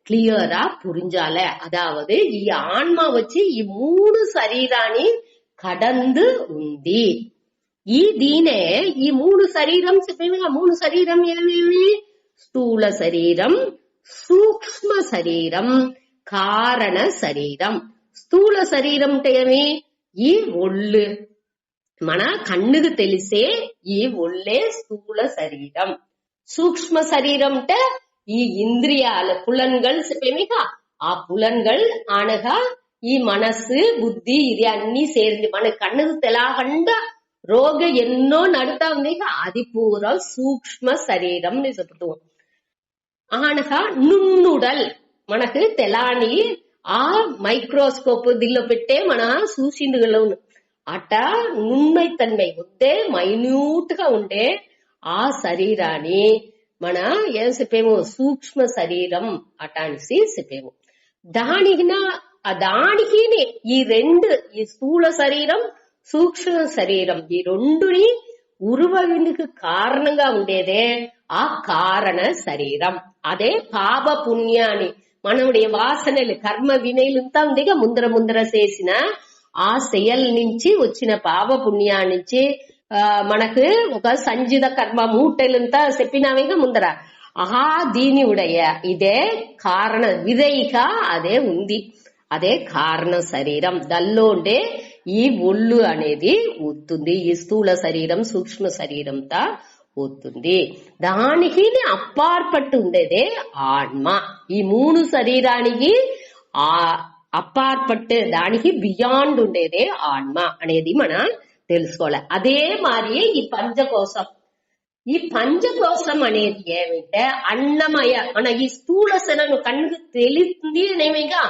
క్లియరా పురించాలి. అదావదు ఈ ఆన్మ వచ్చి ఈ 3 శరీరాన్ని కడందు ఉంది. దీనే ఈ 3 శరీరం చెప్పేవిగా. 3 శరీరం ఏమేమి, స్థూల శరీరం, సూక్ష్మ శరీరం, కారణ శరీరం. స్థూల శరీరం అంటే ఏమి, ఈ ఒళ్ళు మన కన్నుకు తెలిసే ఈ ఒళ్ళే స్థూల శరీరం. సూక్ష్మ శరీరం అంటే ఈ ఇంద్రియాలు పులన్கள் చెప్పేమిగా. ఆ పులన్கள் అనగా ఈ మనసు బుద్ధి ఇది అన్ని సేరింది. మన కన్నుకు తెలగండా రోగ ఎన్నో నడుతా ఉంది, అది పూరా సూక్ష్మ శరీరం చెప్తూ అనగా నున్నుడల్ మనకు తెలాని ఆ మైక్రోస్కోప్ దీనిలో పెట్టే మన సూచిండులో అట నున్నైతన్మై ఉందే మైన్యూట్ గా ఉండే ఆ శరీరాన్ని మన ఏం చెప్పేము సూక్ష్మ శరీరం అట అనేసి చెప్పేము. దానికి ఈ రెండు, ఈ స్థూల శరీరం సూక్ష్మ శరీరం, ఈ రెండుని ఉరువనికి కారణంగా ఉండేదే ఆ కారణ శరీరం. అదే పాప పుణ్యాన్ని మనముடைய వాసనలు కర్మ వినయలంతా ఉందిగా ముందర చేసిన ఆ செயல் నుంచి వచ్చిన పాప పుణ్యాన్నించి మనకు ఒక సంజిత కర్మ మూటలంతా చెప్పినావేగా ముందర. దీని ఉడయ ఇదే కారణ విధయిగా అదే ఉంది, అదే కారణ శరీరం. దల్లో ఉండే ఈ ఒళ్ళు అనేది వస్తుంది, ఈ స్థూల శరీరం సూక్ష్మ శరీరంతా వస్తుంది. దానికి అప్పార్పట్టు ఉండేదే ఆత్మ. ఈ మూడు శరీరానికి అప్పార్పట్టు, దానికి బియాండ్ ఉండేదే ఆత్మ అనేది మనం తెలుసుకోవాలి. అదే మారి ఈ పంచకోశం. ఈ పంచకోశం అనేది ఏమిటంటే అన్నమయ. మన ఈ స్థూల శరీరం కన్నుకు తెలుస్తుంది అనేవిగా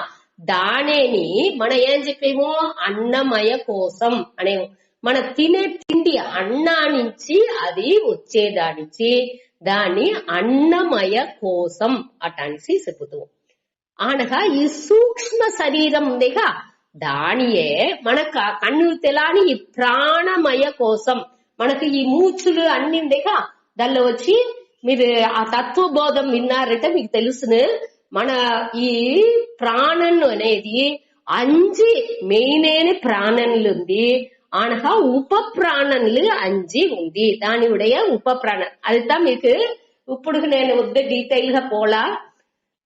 దానేని మన ఏం చెప్పేమో అన్నమయ కోశం అనేము. మన తినే తిండి అన్నానించి అది వచ్చేదానించి దాన్ని అన్నమయ కోశం అటనిసి చెప్పుతాం. అనగా ఈ సూక్ష్మ శరీరం ఉందిగా దానియే మనకు కన్ను తెలాని ఈ ప్రాణమయ కోసం. మనకు ఈ మూచులు అన్ని ఉండేగా దానిలో వచ్చి మీరు ఆ తత్వబోధం విన్నారంటే మీకు తెలుసును. మన ఈ ప్రాణన్ను అనేది 5 మెయిన్ ప్రాణన్లు ఉంది. అనగా ఉప ప్రాణన్లు 5 ఉంది. దాని ఉடைய ఉప ప్రాణం అదితా మీకు ఇప్పుడు నేను వద్ద డీటెయిల్ గా పోలా.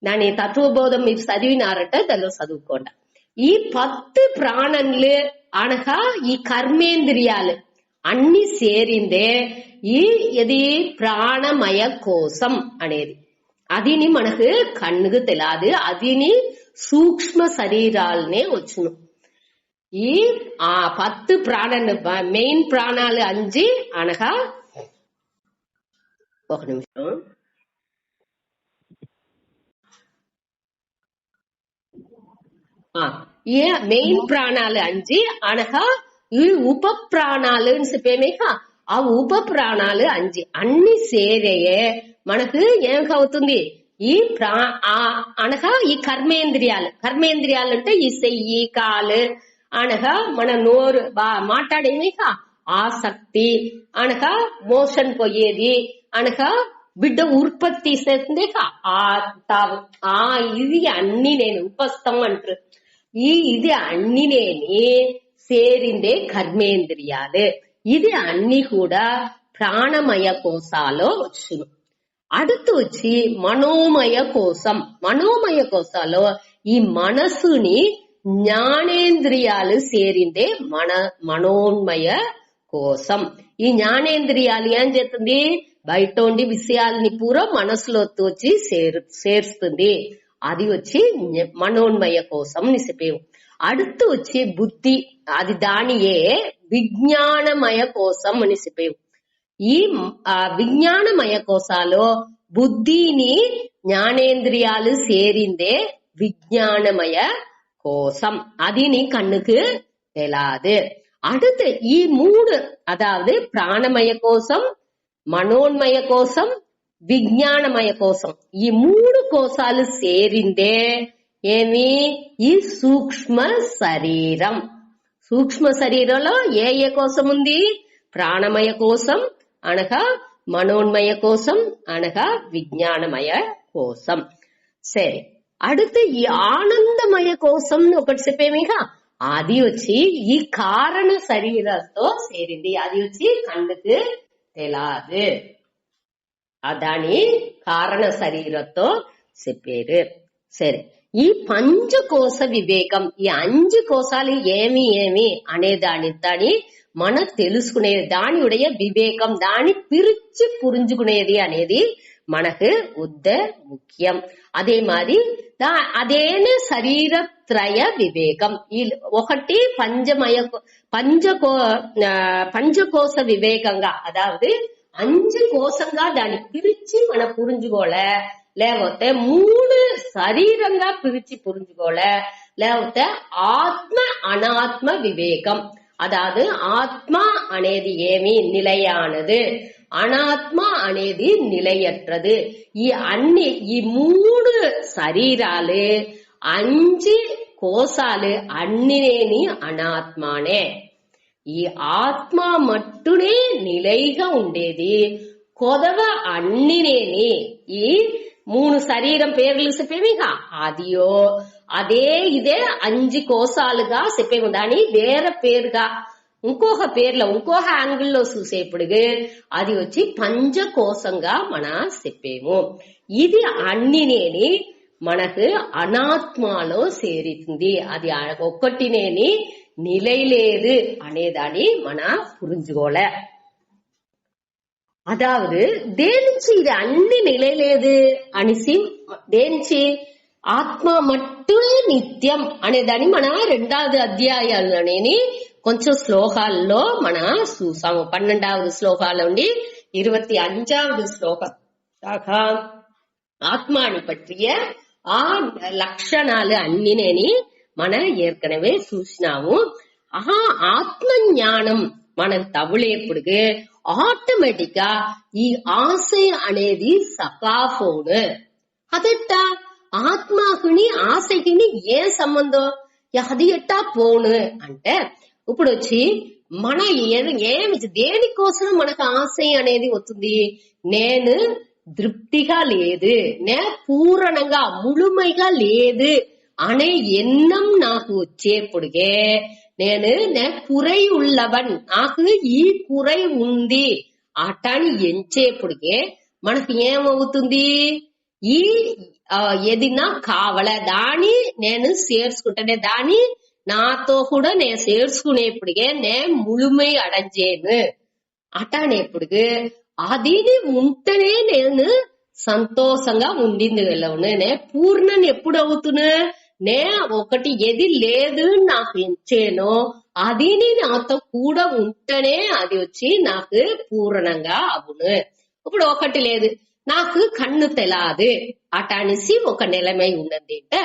దాని తత్వబోధం మీరు చదివినారంటే దానిలో చదువుకోండి. ఈ 10 ప్రాణన్లు అనగా ఈ కర్మేంద్రియాలు అన్ని చేరిందే ఇది ప్రాణమయ కోశం అనేది. అదిని మనకు కన్నుకు తెలాదు, అదిని సూక్ష్మ శరీరాలనే వచ్చును. ఈ 10 ప్రాణాలు మెయిన్ ప్రాణాలు 5 అనగా ఒక నిమిషం ఈ మెయిన్ ప్రాణాలు 5 అనగా ఈ ఉప ప్రాణాలు చెప్పేమేక ఆ ఉప ప్రాణాలు 5 అన్ని సేరయే మనకు ఏమవుతుంది ఈ అనగా ఈ కర్మేంద్రియాలు అంటే ఈ చెయ్యి కాలు అనగా మన నోరు మాట్లాడేమేక ఆసక్తి అనగా మోషన్ పోయేది అనగా బిడ్డ ఉత్పత్తి చేస్తుంది ఇది అన్ని నేను ఉపస్థం అంటారు. ఇది అన్ని నేని సేరిందే కర్మేంద్రియాలు. ఇది అన్ని కూడా ప్రాణమయ కోశాలో వచ్చును. அடுத்து వచ్చి మనోమయ కోశం. మనోమయ కోశాలో ఈ మనసుని జ్ఞానేంద్రియాలు సేరిందే మనోన్మయ కోశం. ఈ జ్ఞానేంద్రియాలు ఏం చేస్తుంది బయట ఉండి విషయాలని పూరా మనసులో వచ్చి చేరుస్తుంది. అది వచ్చి మనోన్మయ కోశం నిసిపేవు. அடுத்து వచ్చి బుద్ధి, అది దానియే విజ్ఞానమయ కోశం అని చెప్పేవు. ఈ విజ్ఞానమయ కోశాలో బుద్ధిని జ్ఞానేంద్రియాలు సేరిందే విజ్ఞానమయ కోశం. అది నీ కண்ணுக்கு తెలాదు. அடுத்து ఈ 3 அதாவது ప్రాణమయ కోశం, మనోన్మయ కోశం, విజ్ఞానమయ కోశం, ఈ 3 కోశాలు సేరిందే ఏమి ఈ సూక్ష్మ శరీరం. సూక్ష్మ శరీరంలో ఏ కోశం ఉంది? ప్రాణమయ కోశం అనగా మనోన్మయ కోశం అనగా విజ్ఞానమయ కోశం. సరే, அடுத்து ఈ ఆనందమయ కోశం ఒకటి చెప్పేమిగా అది వచ్చి ఈ కారణ శరీరంతో చేరింది. అది వచ్చి కన్నుకు తెలాదు, దాని కారణ శరీరంతో చెప్పారు. సరే, ఈ పంచకోశ వివేకం, ఈ 5 కోశాలు ఏమి అనే దాన్ని మనం తెలుసుకునేది, దాని ఉடைய వివేకం, దాన్ని పిరిచి పురించుకునేది అనేది మనకు ముఖ్యం. అదే మాది అదేనే శరీరత్రయ వివేకం. ఈ ఒకటి పంచకోశ వివేకంగా, అదాவது 5 కోశంగా దాన్ని పిరిచి మనం పురించుకోలే, లేకపోతే 3 శరీరంగా పిరిచి పురించుకోలే, లేకపోతే ఆత్మ అనాత్మ వివేకం. అదాదు ఆత్మ అనేది ఏమి నిలయానదు, అనాత్మ అనేది నిలయట్రదు. ఈ మూడు శరీరాలు 5 కోశాలు అన్నినేని అనాత్మానే. ఈ ఆత్మ మట్టునే నిలైగా ఉండేది. కొదవ అన్నినేని ఈ 3 శరీరం పేర్లు చెప్పేమిగా అదియో అదే ఇదే 5 కోశాలుగా చెప్పేము. దాని వేరే పేరుగా ఇంకొక పేర్లో ఇంకొక యాంగిల్లో చూసేప్పుడు అది వచ్చి పంచకోశంగా మన చెప్పేము. ఇది అన్నినేని మనకు అనాత్మలో చేరుతుంది. అది ఒక్కటినేని నిలయలేదు అనేదాన్ని మన పురించుకోలే. అదావదు దేనించి ఇది అన్ని నిలయలేదు అనేసి దేనించి ఆత్మ మట్టునే నిత్యం అనేదాన్ని మన 2వ అధ్యాయాలనేని కొంచెం శ్లోకాల్లో మన చూసాము. 12వ శ్లోకాల నుండి 25వ శ్లోకం దాకా ఆత్మాని పట్టియ ఆ లక్షణాలు అన్నినేని మన ఏర్కనవే చూసినాము. ఆ ఆత్మ జ్ఞానం మనం తవులేప్పుడు ఆటోమేటిక్ గా ఈ ఆశ అనేది సకాఫోను. అదెట్టా ఆత్మకుని ఆశకిని ఏ సంబంధం, అది ఎట్టా పోను అంటే ఇప్పుడు వచ్చి మన ఏమి దేనికోసం మనకు ఆశ అనేది వస్తుంది, నేను తృప్తిగా లేదు, నే పూర్ణంగా ముழுமைగా లేదు అనే ఎన్నం నాకు వచ్చేప్పుడుగే నే కురై உள்ளவன், నాకు ఈ కురై ఉంది అటాని ఎంచేప్పుడుగే మనకి ఏమవుతుంది, ఈ ఏదినా కావాల దాన్ని నేను చేర్చుకుంటానే, దాన్ని నాతో కూడా నేను చేర్చుకునేప్పుడుగే నే ముழுமை అడంజేను అటానేప్పుడు అదిని ఉంటేనే నేను సంతోషంగా ఉండింది వెళ్ళవును. నే పూర్ణని ఎప్పుడు అవుతున్నా, నే ఒకటి ఏది లేదు నాకు ఎంచేనో అదిని నాతో కూడా ఉంటేనే అది వచ్చి నాకు పూర్ణంగా అవును. ఇప్పుడు ఒకటి లేదు, నాకు కన్ను తెలాదు అటానిసి ఒక నిలమై ఉన్నది అంటే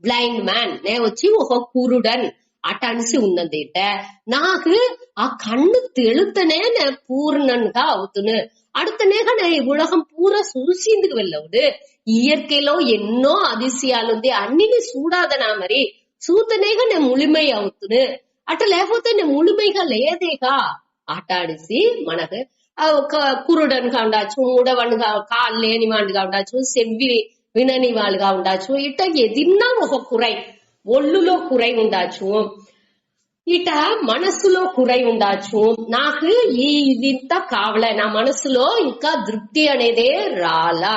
బ్లైండ్ మ్యాన్, నే వచ్చి ఒక కురుడన్ అటానిసి ఉన్నది అంటే నాకు ఆ కన్ను తెలుతనే నే పూర్ణంగా అవుతును. அடுத்தனேக உலகம் பூரா சுருசிந்துக்கு వెళ్ళవుడు. ఇయర్కేలో ఎన్నో అదిశయాలుంది, అన్నిని చూడాదనా మరి చూతనేగా నేను ముళిమై అవుతును. అట లేకపోతే నేను ముళిమైగా లేదేగా ఆటాడిసి మనకు ఒక కురుడనుగా ఉండొచ్చు, మూడవనుగా కాళ్ళు లేని వాడిగా ఉండొచ్చు, సెవ్వి వినని వాళ్ళుగా ఉండొచ్చు. ఇట ఎదిన్నా ఒక కురై, ఒళ్ళులో కురై ఉండొచ్చు, ఇట మనసులో కురై ఉండొచ్చు. నాకు ఇదింత కావాల, నా మనసులో ఇంకా తృప్తి అనేదే రాలా,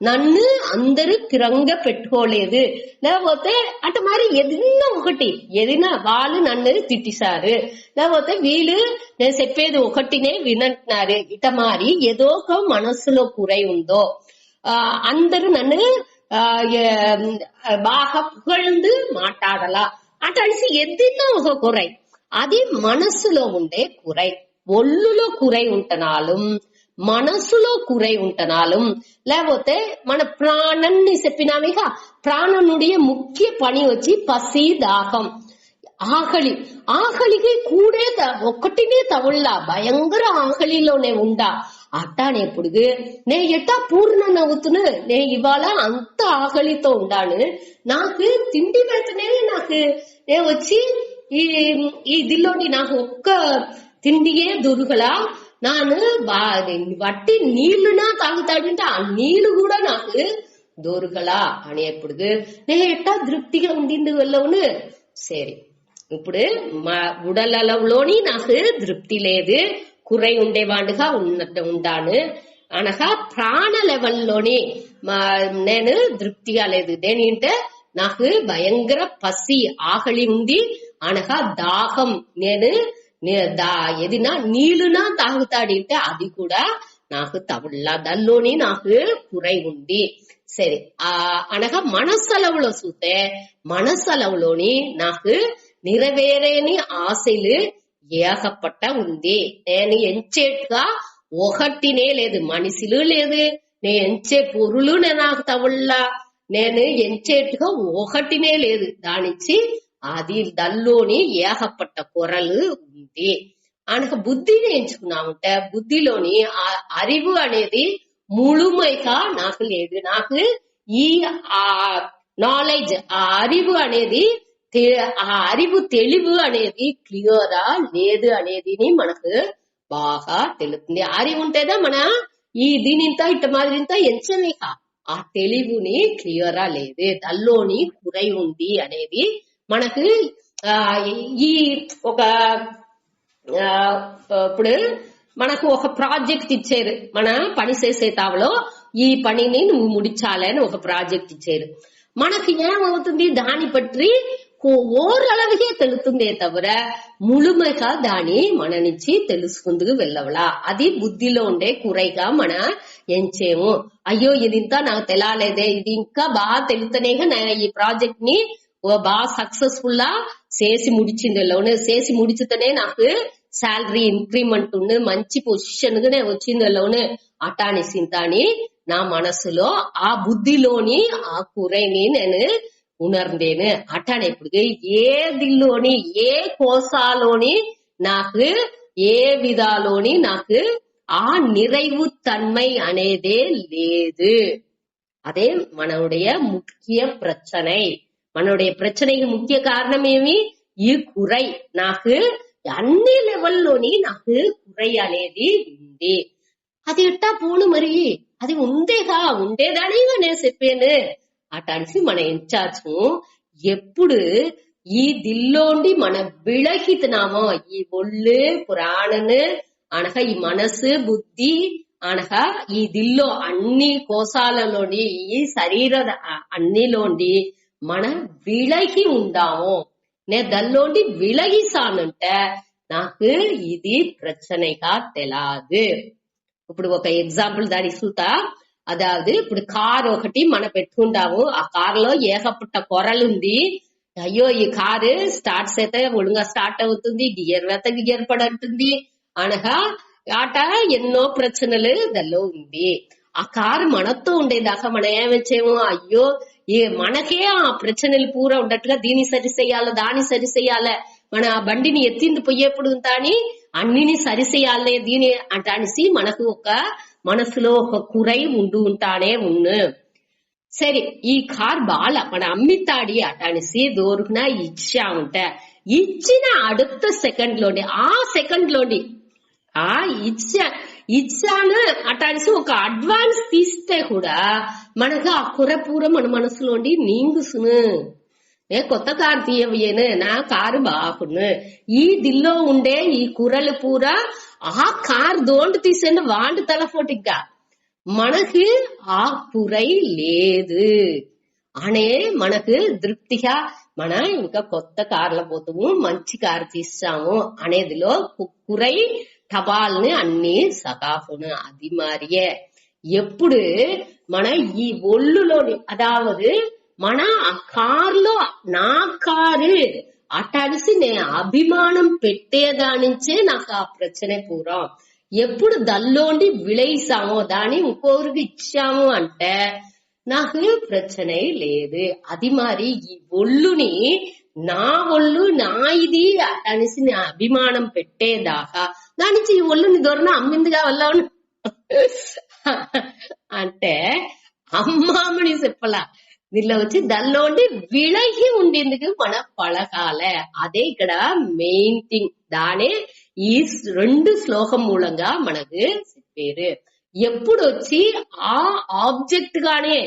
నన్ను అందరూ స్థిరంగా పెట్టుకోలేదు. లేకపోతే అటు మరి ఏదైనా ఒకటి ఏదైనా వాళ్ళు నన్ను తిట్టిసారు, లేకపోతే వీళ్ళు నేను చెప్పేది ఒకటినే వినంటున్నారు, ఇట మరి ఏదో ఒక మనసులో కురై ఉందో, అందరూ నన్ను బాగా పుగழ்ந்து మాట్లాడాలా అటలిసి ఏదైనా ఒక కురై, అది మనస్సులో ఉండే కురై. ఒళ్ళులో కురై ఉంటనాலும் మనసులో కురై ఉంటనాலும் లేకపోతే మన ప్రాణాన్ని చెప్పినామిక, ప్రాణనుడియ ముఖ్య పని వచ్చి పసి దాహం ఆకలి. ఆకలికి కూడే ఒక్కటినే తవుళ్ళ భయంకర ఆకలిలోనే ఉండా అట్టానేప్పుడు నే ఎట్టా పూర్ణనవుతును, నే ఇవాళ అంత ఆకలితో ఉండాను, నాకు తిండి పెడితేనే నాకు నే వచ్చి ఈ దిల్లోని నాకు ఒక్క తిండియే దొరకలా, నాను వట్టి నీళ్లునా తాగుతాడంటే ఆ నీళ్లు కూడా నాకు దొరకలా అనేప్పుడు నే ఎట్టా తృప్తిగా ఉండింది వెళ్ళవును. సరే, ఇప్పుడు మా ఉడలలోని నాకు తృప్తి లేదు, కురై ఉండేవాడుగా ఉండాను అనగా ప్రాణ లెవెల్లోని నేను తృప్తిగా లేదు. దేనింటే నాకు భయంకర పసి ఆకలి ఉంది అనగా దాహం, నేను ఏదినా నీళ్లునా తాగుతాడంటే అది కూడా నాకు తవుళ్ళ దానిలోని నాకు కురై ఉంది. సరే, అనగా మనసలవులో చూస్తే మనసలవులోని నాకు నిరవేరేని ఆశలు ఏకపట్ట ఉంది. నేను ఎంచేట్టుగా ఒకటినే లేదు, మనిషిలు లేదు, నేను ఎంచే పొరులు నాకు తవుళ్ళ, నేను ఎంచేట్టుగా ఒకటినే లేదు. దానిచ్చి అది దల్లోని ఏకపట్ట కొరలు ఉంది. అనక బుద్ధిని ఎంచుకున్నామంటే బుద్ధిలోని ఆ అరివు అనేది ముழுமைగా నాకు లేదు. నాకు ఈ ఆ నాలెడ్జ్ ఆ అరివు అనేది ఆ అరివు తెలివి అనేది క్లియరా లేదు అనేది మనకు బాగా తెలుస్తుంది. అరివు ఉంటేదా మన ఈ దీనింత ఇట్ట మాదిరింత ఎంచమేక ఆ తెలివిని క్లియరా లేదు, దల్లోని కురై ఉంది అనేది మనకు ఈ ఒక ఇప్పుడు మనకు ఒక ప్రాజెక్ట్ ఇచ్చారు, మన పని చేసే తావలో ఈ పనిని నువ్వు ముడిచాలి అని ఒక ప్రాజెక్ట్ ఇచ్చారు. మనకి ఏమవుతుంది, దాని పற்றி ఓరளவுకే తెలుతుందే తవిర ముழுமைగా దాని మన నుంచి తెలుసుకుందుకు వెళ్ళవలా. అది బుద్ధిలో ఉండే కురైగా మన ఎంచేము. అయ్యో ఇది ఇంత నాకు తెలాలేదే, ఇది ఇంకా బాగా తెలుతనేగా నేను ఈ ప్రాజెక్ట్ ని బాగా సక్సెస్ఫుల్ గా చేసి ముడిచిందలోనే, చేసి ముడిచితేనే నాకు శాలరీ ఇంక్రిమెంట్ ఉండి మంచి పొజిషన్ గా వచ్చిందలోనే అటాని సింతాని నా మనసులో ఆ బుద్ధిలోని ఆ కురైని నేను ఉణర్ందేను. అటానే ఇప్పుడు ఏ దిల్లోని ఏ కోసాలోని నాకు ఏ విధాలోని నాకు ఆ நிறைவு தன்மை అనేదే లేదు. அதே மனுடைய முக்கிய பிரச்சனை. மனுடைய பிரச்சனைக்கு முக்கிய காரணம் ఏమి, ఈ కురై నాకు అన్ని లెవెల్లోని నాకు కురై అనేది ఉంది. అది ఎట్టా పోను మరి, అది ఉందేగా ఉండేదాని నేను చెప్పాను అటానికి మన ఇన్ఛార్జ్ ఎప్పుడు ఈ దిల్లోండి మన విళకితున్నామో ఈ ఒళ్ళు పురాణను అనగా ఈ మనసు బుద్ధి అనగా ఈ దిల్లో అన్ని కోశాలలోని ఈ శరీర అన్నిలోండి మన విళకి ఉండాము. నేను దల్లోండి విళగిసానంటే నాకు ఇది ప్రచனைగా తెలాదు. ఇప్పుడు ఒక ఎగ్జాంపుల్ దాని చూతా. అదావదు ఇప్పుడు కార్ ఒకటి మనం పెట్టుకుంటాము, ఆ కార్ లో ఏకపట్ట కొరలుంది. అయ్యో ఈ కారు స్టార్ట్ అయితే ఒழுங்கா స్టార్ట్ అవుతుంది, గియర్ వేత గియర్ పడుతుంది అనగా ఆట ఎన్నో ప్రచనలు దల్లో ఉంది. ఆ కారు మనతో ఉండేదాకా మనం ఏమొచ్చేమో అయ్యో మనకే ఆ ప్రచనలు పూరా ఉండట్టుగా దీన్ని సరిచేయాల దాన్ని సరిచేయాల, మన బండిని ఎత్తింది పోయేప్పుడు తాని అన్నిని సరిచేయాలే దీని అంటానిసి మనకు ఒక మనసులో ఒక కురై ఉంటానే ఉన్ను. సరే ఈ కార్ బాల మన అమ్మితాడి అటానిసి దోరుకున ఇచ్చాముంట, ఇచ్చిన అడుத்த సెకండ్ లోని ఆ సెకండ్ లోని ఆ ఇచ్చాను అటానిసి ఒక అడ్వాన్స్ తీస్తే కూడా మనకు ఆ కురపూర మన మనసులోండి నీంగుసును. నే కొత్త కారు తీయవేను, నా కారు బాగును. ఈ దిల్లో ఉండే ఈ కురలు పూరా ఆ కార్ దోండు తీసేందు వాండు తలఫోటిగ్గా మనకు ఆ కురై లేదు అనే మనకు తృప్తిగా మన ఇంకా కొత్త కార్ల పోతాము మంచి కారు తీసాము అనేదిలో కురై టబాల్ని అన్ని సకాఫును. అది మారియే ఎప్పుడు మన ఈ ఒళ్ళులోని అదావదు మన ఆ కార్లో నా కారు అటాడిసి నేను అభిమానం పెట్టేదానించే నాకు ఆ ప్రచనే పూరా. ఎప్పుడు దల్లోండి విళయిసామో దాన్ని ఇంకొకరికి ఇచ్చాము అంటే నాకు ప్రచనే లేదు. అది మరి ఈ ఒళ్ళుని నా ఒళ్ళు నా ఇది అనేసి నేను అభిమానం పెట్టేదాకా దాని నుంచి ఈ ఒళ్ళుని దొరన అమ్మిందిగా వల్ల అంటే అమ్మామని చెప్పలా దీనిలో వచ్చి దల్లోండి విళగి ఉండిందుకు మన పళకాలే. అదే ఇక్కడ మెయిన్ థింగ్. దానే ఈ 2 శ్లోకం మూలంగా మనకు చెప్పారు. ఎప్పుడు వచ్చి ఆ ఆబ్జెక్ట్ గానే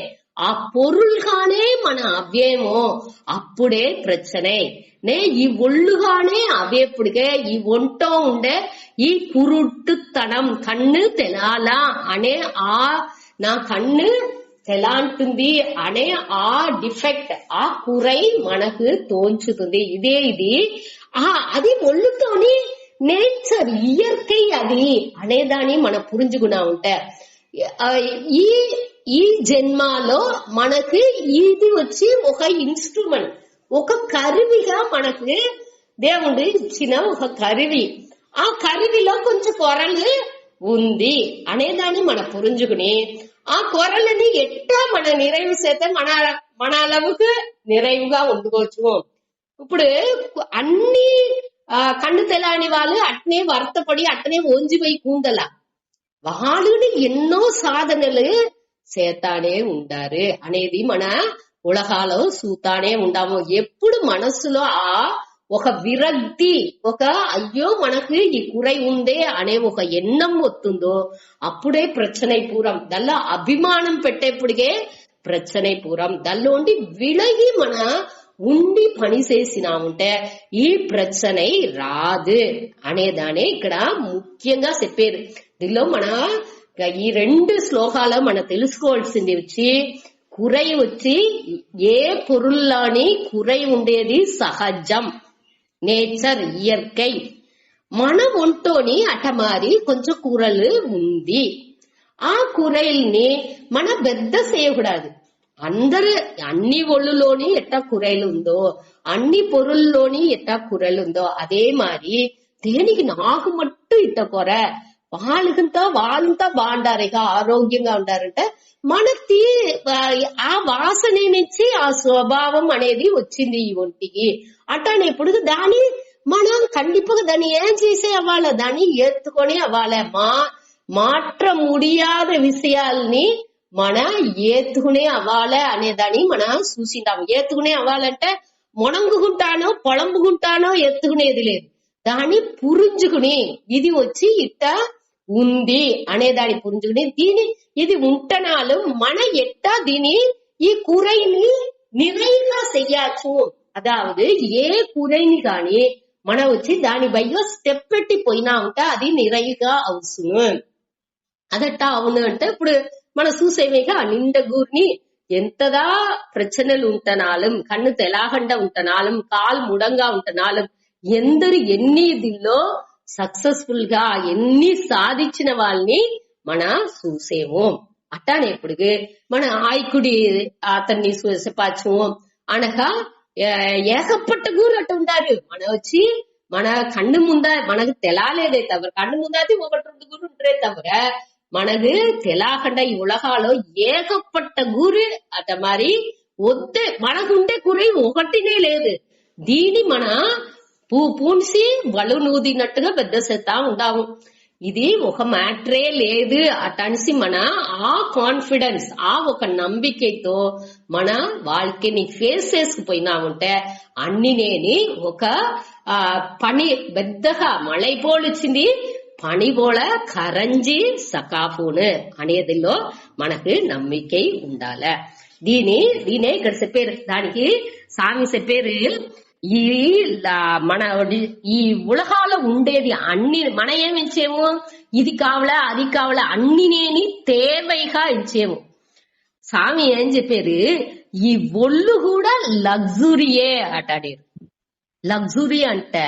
ఆ పొరుల్గానే మన అవ్యేమో అప్పుడే ప్రచనే. నే ఈ ఒళ్ళుగానే అవేప్పుడికే ఈ ఒంటో ఉండే ఈ కురుట్టుతనం కన్ను తెలాలా అనే ఆ నా కన్ను తెలాంటుంది అనే ఆ డిఫెక్ట్ ఆ కురై మనకు తోంచుతుంది. ఇదే ఇది అది ఒళ్ళుతోని నేచర్ ఇయర్కై అది అనేదాన్ని మనం పురించుకున్నా ఉంటే ఈ జన్మలో మనకి ఇది వచ్చి ఒక ఇన్స్ట్రుమెంట్ ఒక కరివిగా మనకు దేవుడు ఇచ్చిన ఒక కరివి. ఆ కరివిలో కొంచెం కొరలు ఉంది అనేదాన్ని మనం పురించుకుని ఆ కొరలని ఎట్టా మన நிறைவு చేస్తే మన அளவுக்கு நிறைவுగా ఉండుకోవచ్చు. ఇప్పుడు అన్ని కన్ను తెలాని వాళ్ళు అట్నే వర్తపడి అట్నే ఓంజిపోయి కూందల వాళ్ళని ఎన్నో సాధనలు చేతానే ఉండారు అనేది మన ఉలహాలో సూతానే ఉండాము. ఎప్పుడు మనస్సులో ఒక విరక్తి, ఒక అయ్యో మనకు ఈ కురై ఉందే అనే ఒక ఎన్నం వస్తుందో అప్పుడే ప్రచనై పూరం. దల్లా అభిమానం పెట్టేప్పుడికే ప్రచనై పూరం. దల్లోండి విలగి మన ఉండి పని చేసినాముంటే ఈ ప్రచనై రాదు అనేదానే ఇక్కడ ముఖ్యంగా చెప్పేది. దీనిలో మన ఈ 2 శ్లోకాలు మనం తెలుసుకోవాల్సింది వచ్చి కురై వచ్చి ఏ పొరుల్లోని కురై ఉండేది సహజం, నేచర్, ఇయర్కై. మన ఒంటోని అటమారి కొంచెం కురలు ఉంది. ఆ కురైల్ని మన పెద్ద చేయకూడదు. అందరు అన్ని ఒళ్ళులోని ఎట్టా కురైలు ఉందో అన్ని పొరుల్లోని ఎట్టా కురైలు ఉందో అదే మరి దేనికి నాకు మట్టు ఇట్ట కొర వాళ్ళంతా బాగుండారు, ఇక ఆరోగ్యంగా ఉండారంటే మనకి ఆ వాసన నుంచి ఆ స్వభావం అనేది వచ్చింది ఈ ఒంటికి. అట్టనేప్పుడు దాన్ని మనం కండిపగా దాన్ని ఏం చేసే అవ్వాలి, దాన్ని ఎత్తుకొని అవ్వాలి. మాట్ర ముడియాద విషయాల్ని మన ఏతుకునే అవ్వాలి అనేదాన్ని మనం చూసిందాం. ఏతుకునే అవ్వాలంటే మొనంగుకుంటానో పొలంబుకుంటానో ఎత్తుకునేది లేదు, దాన్ని పురుంజుకుని ఇది వచ్చి ఇట్ట ఉంది అనేదాన్ని పురుంజుకుని దీని ఇది ఉంటనాలు మన ఎట్టా దీని ఈ కురైని நிறைவா செய்யாச்சும். அதாவது ఏ కురైని గాని మన వచ్చి దాని బయో స్టెప్ పెట్టి పోయినా ఉంటే అది நிறைగా అవును. అదట్టా అవును అంటే ఇప్పుడు మన చూసేమేగా నిండ గూర్ని ఎంతదా ప్రచనలు ఉంటనాలం, కన్ను తెలాగండ ఉంటనాలం, కాలు ముడంగా ఉంటనాలం, ఎందరు ఎన్ని దీనిలో సక్సెస్ఫుల్ గా ఎన్ని సాధించిన వాళ్ళని మన చూసేము. అట్టానేప్పుడు మన ఆయ్కుడి అతన్ని చెప్పచ్చు అనగా ఏకపట్ట గూరు అట్ట ఉండారు. మన వచ్చి మన కన్ను ముందా మనకు తెలాలేదే తవర, కన్ను ముందాది 1-2 గూరు ఉంటరే తవర మనకు తెలాకుండా ఈ ఉలగాలో ఏకపట్ట గూరు అట మరి వద్దే మనకుండే గురి ఒకటినే లేదు. దీని మన పూన్సి వలు నూదినట్టుగా పెద్ద చేస్తా ఉండాము. ఇది ఒక మ్యాటరే లేదు అటనిసి మన ఆ కాన్ఫిడెన్స్ ఆ ఒక నమ్మికతో మన వాళ్ళకి ఫేస్ చేసుకుపోయినామంటే అన్ని నేని ఒక పని పెద్దగా మళ్ళైపోలిచ్చింది పని పోల కరంజి సకాఫూన్ అనేదిలో మనకు నమ్మికై ఉండాల. దీనే ఇక్కడ చెప్పారు. దానికి స్వామి చెప్పారు ఈ మన ఈ ఉలగాలో ఉండేది అన్ని మన ఏమించేము, ఇది కావాలా అది కావాలా అన్ని నేని తేవైగా ఇచ్చేము. స్వామి ఏం చెప్పారు, ఈ ఒళ్ళు కూడా లగ్జురీయే అటాడారు. లగ్జురీ అంటే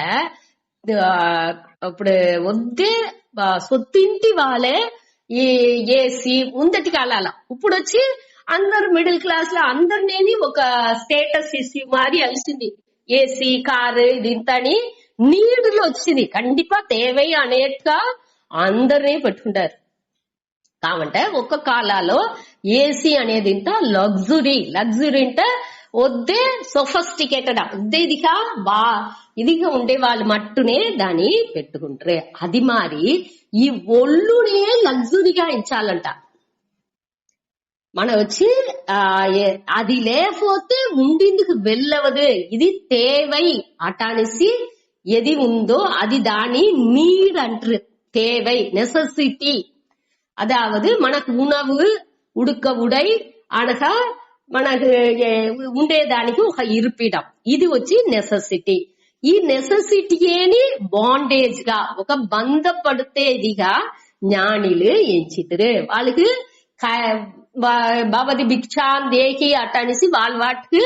ఇప్పుడు వద్దే సొత్తింటి వాళ్ళే ఈ ఏసీ ముందటి కాలాల ఇప్పుడు వచ్చి అందరు మిడిల్ క్లాస్ లో అందరినేని ఒక స్టేటస్ ఇష్యూ మారి అలిసింది. ఏసీ కారు దీంతని నీడులో వచ్చింది. కండిపా తేవై అనేట్టుగా అందరినీ పెట్టుకుంటారు. కావంటే ఒక్క కాలాలో ఏసీ అనేది ఇంత లగ్జురీ అంటే వద్దే సొఫస్టికేటెడ్ వద్దే ఇదిగా ఉండే వాళ్ళు మట్టునే దాన్ని పెట్టుకుంటారు. అది మారి ఈ ఒళ్ళునే లగ్జురీగా ఇచ్చాలంట. మన వచ్చి అది లేకపోతే ఉండిందుకు వెళ్ళవదు. ఇది తేవై అటానిసి ఎది ఉందో అది దాని నీడ్ అంటారు. తేవై నెససిటీ. అదావదు మనకు ఉణవు ఉడుక ఉడై అనగా మనకు ఉండేదానికి ఒక ఇరుపిడం, ఇది వచ్చి నెససిటీ. ఈ నెససిటీని బాండేజ్ గా ఒక బంధపడితేదిగా జ్ఞానిలు ఎంచితురు. వాళ్ళకి బాబది భిక్షాన్ దేకి అట్టనిసి వాళ్ళ వాటికి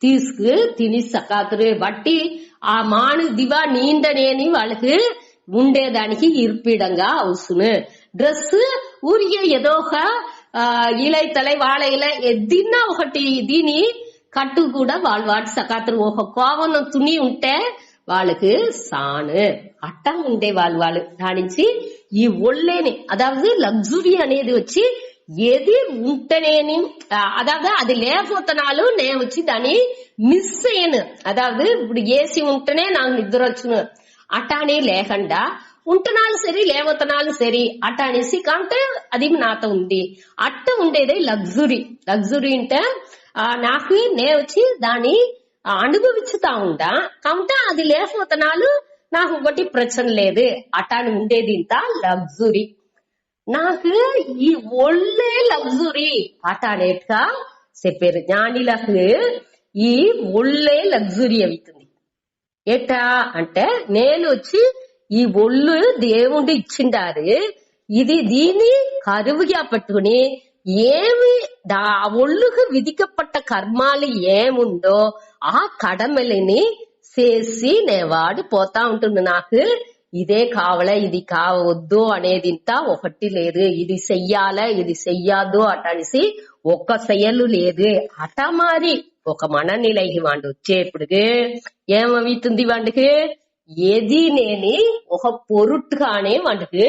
తీసుకు తిని సకాతురు బట్టి ఆ మాను దివా నీండనేని వాళ్ళకి ఉండేదానికి ఇర్పిడంగా అవసరం. డ్రెస్ ఊరికే ఏదో ఒక ఇలై తలై వాళ్ళ ఇలా ఎద్దిన్నా ఒకటి దీని కట్టు కూడా వాళ్ళ వాటి సకాతురు ఒక కోవన తుని ఉంటే వాళ్ళకి సాను అట్టా ఉండే వాళ్ళు దానించి ఈ ఒళ్ళేని అదాவது లగ్జురీ అనేది వచ్చి ఏది ఉంటేనేని అదాவது అది లేకపోతున్నాలు నేను వచ్చి దాన్ని మిస్ చేయను. అదాவது ఇప్పుడు ఏసీ ఉంటేనే నాకు నిద్ర వచ్చును అటాని లేకుండా ఉంటనాలు సరి లేవతనాలు సరి అట్ట అనేసి కంటే అది నాతో ఉంది. అట్ట ఉండేదే లగ్జరీ. లగ్జరీ అంటే నాకు నే వచ్చి దాన్ని అనుభవించుతా ఉంటా కాబట్టి అది లేకపోతనాలు నాకు ఒకటి ప్రచన లేదు అటాని ఉండేది ఇంత లగ్జరీ. నాకు ఈ ఒళ్ళే లగ్జరీ అట అనేట్టుగా చెప్పారు. జ్ఞానిలకు ఈ ఒళ్ళే లగ్జరీ అవుతుంది. ఎట్టా అంటే నేను వచ్చి ఈ ఒళ్ళు దేవుడు ఇచ్చిండారు, ఇది దీన్ని కరువుగా పట్టుకుని ఏమి ఒళ్ళుకు విధికపట్ట కర్మాలు ఏముందో ఆ కడమలని చేసి నేవాడు పోతా ఉంటుంది. నాకు ఇదే కావాలా ఇది కావద్దు అనేది ఇంత ఒకటి లేదు, ఇది చెయ్యాలా ఇది చెయ్యద్దు అట అనేసి ఒక్క చెయ్యలు లేదు. అట మారి ఒక మననిలైకి వాడు వచ్చేప్పుడు ఏమవుతుంది వాడికి ఏది నేని ఒక పొరుట్టుగానే వాడికి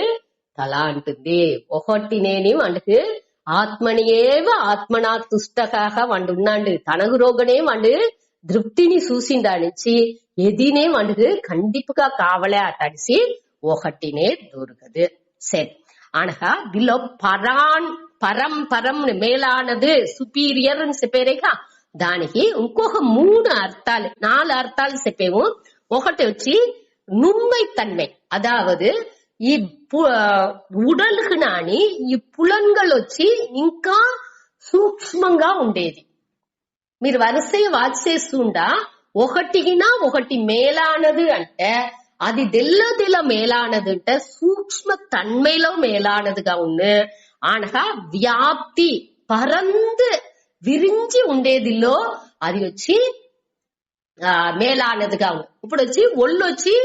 తల అంటుంది. ఒకటి నేని వాడికి ఆత్మని ఏవ ఆత్మనా తుష్టకాక వాడు ఉన్నాడు. తనకు రోగనే వాడు తృప్తిని చూసిందానించి ఎదినే వాడికి కండిపుగా కావలే అటడిసి ఒకటినే దొరకదు. సరే అనగా దీనిలో పరం పరం మేలానది సుపీరియర్ అని చెప్పారేగా, దానికి ఇంకొక 3 అర్థాలు 4 అర్థాలు చెప్పేము. ఒకటి వచ్చి నున్మై తన్மை, అదాவது ఈ ఉడలుకు నాని ఈ పులంగల్ వచ్చి ఇంకా సూక్ష్మంగా ఉండేది. మీరు వరుసగా వాచ్ చేస్తుండా ఒకటికినా ఒకటి మేలానది అంటే అది తెల్ల మేలానది అంటే సూక్ష్మ తన్మైలో మేలానదిగా ఉంది. అనగా వ్యాప్తి పరందు విరించి ఉండేదిలో అది వచ్చి మేలానదిగా ఉంది. ఇప్పుడు వచ్చి ఒళ్ళు వచ్చి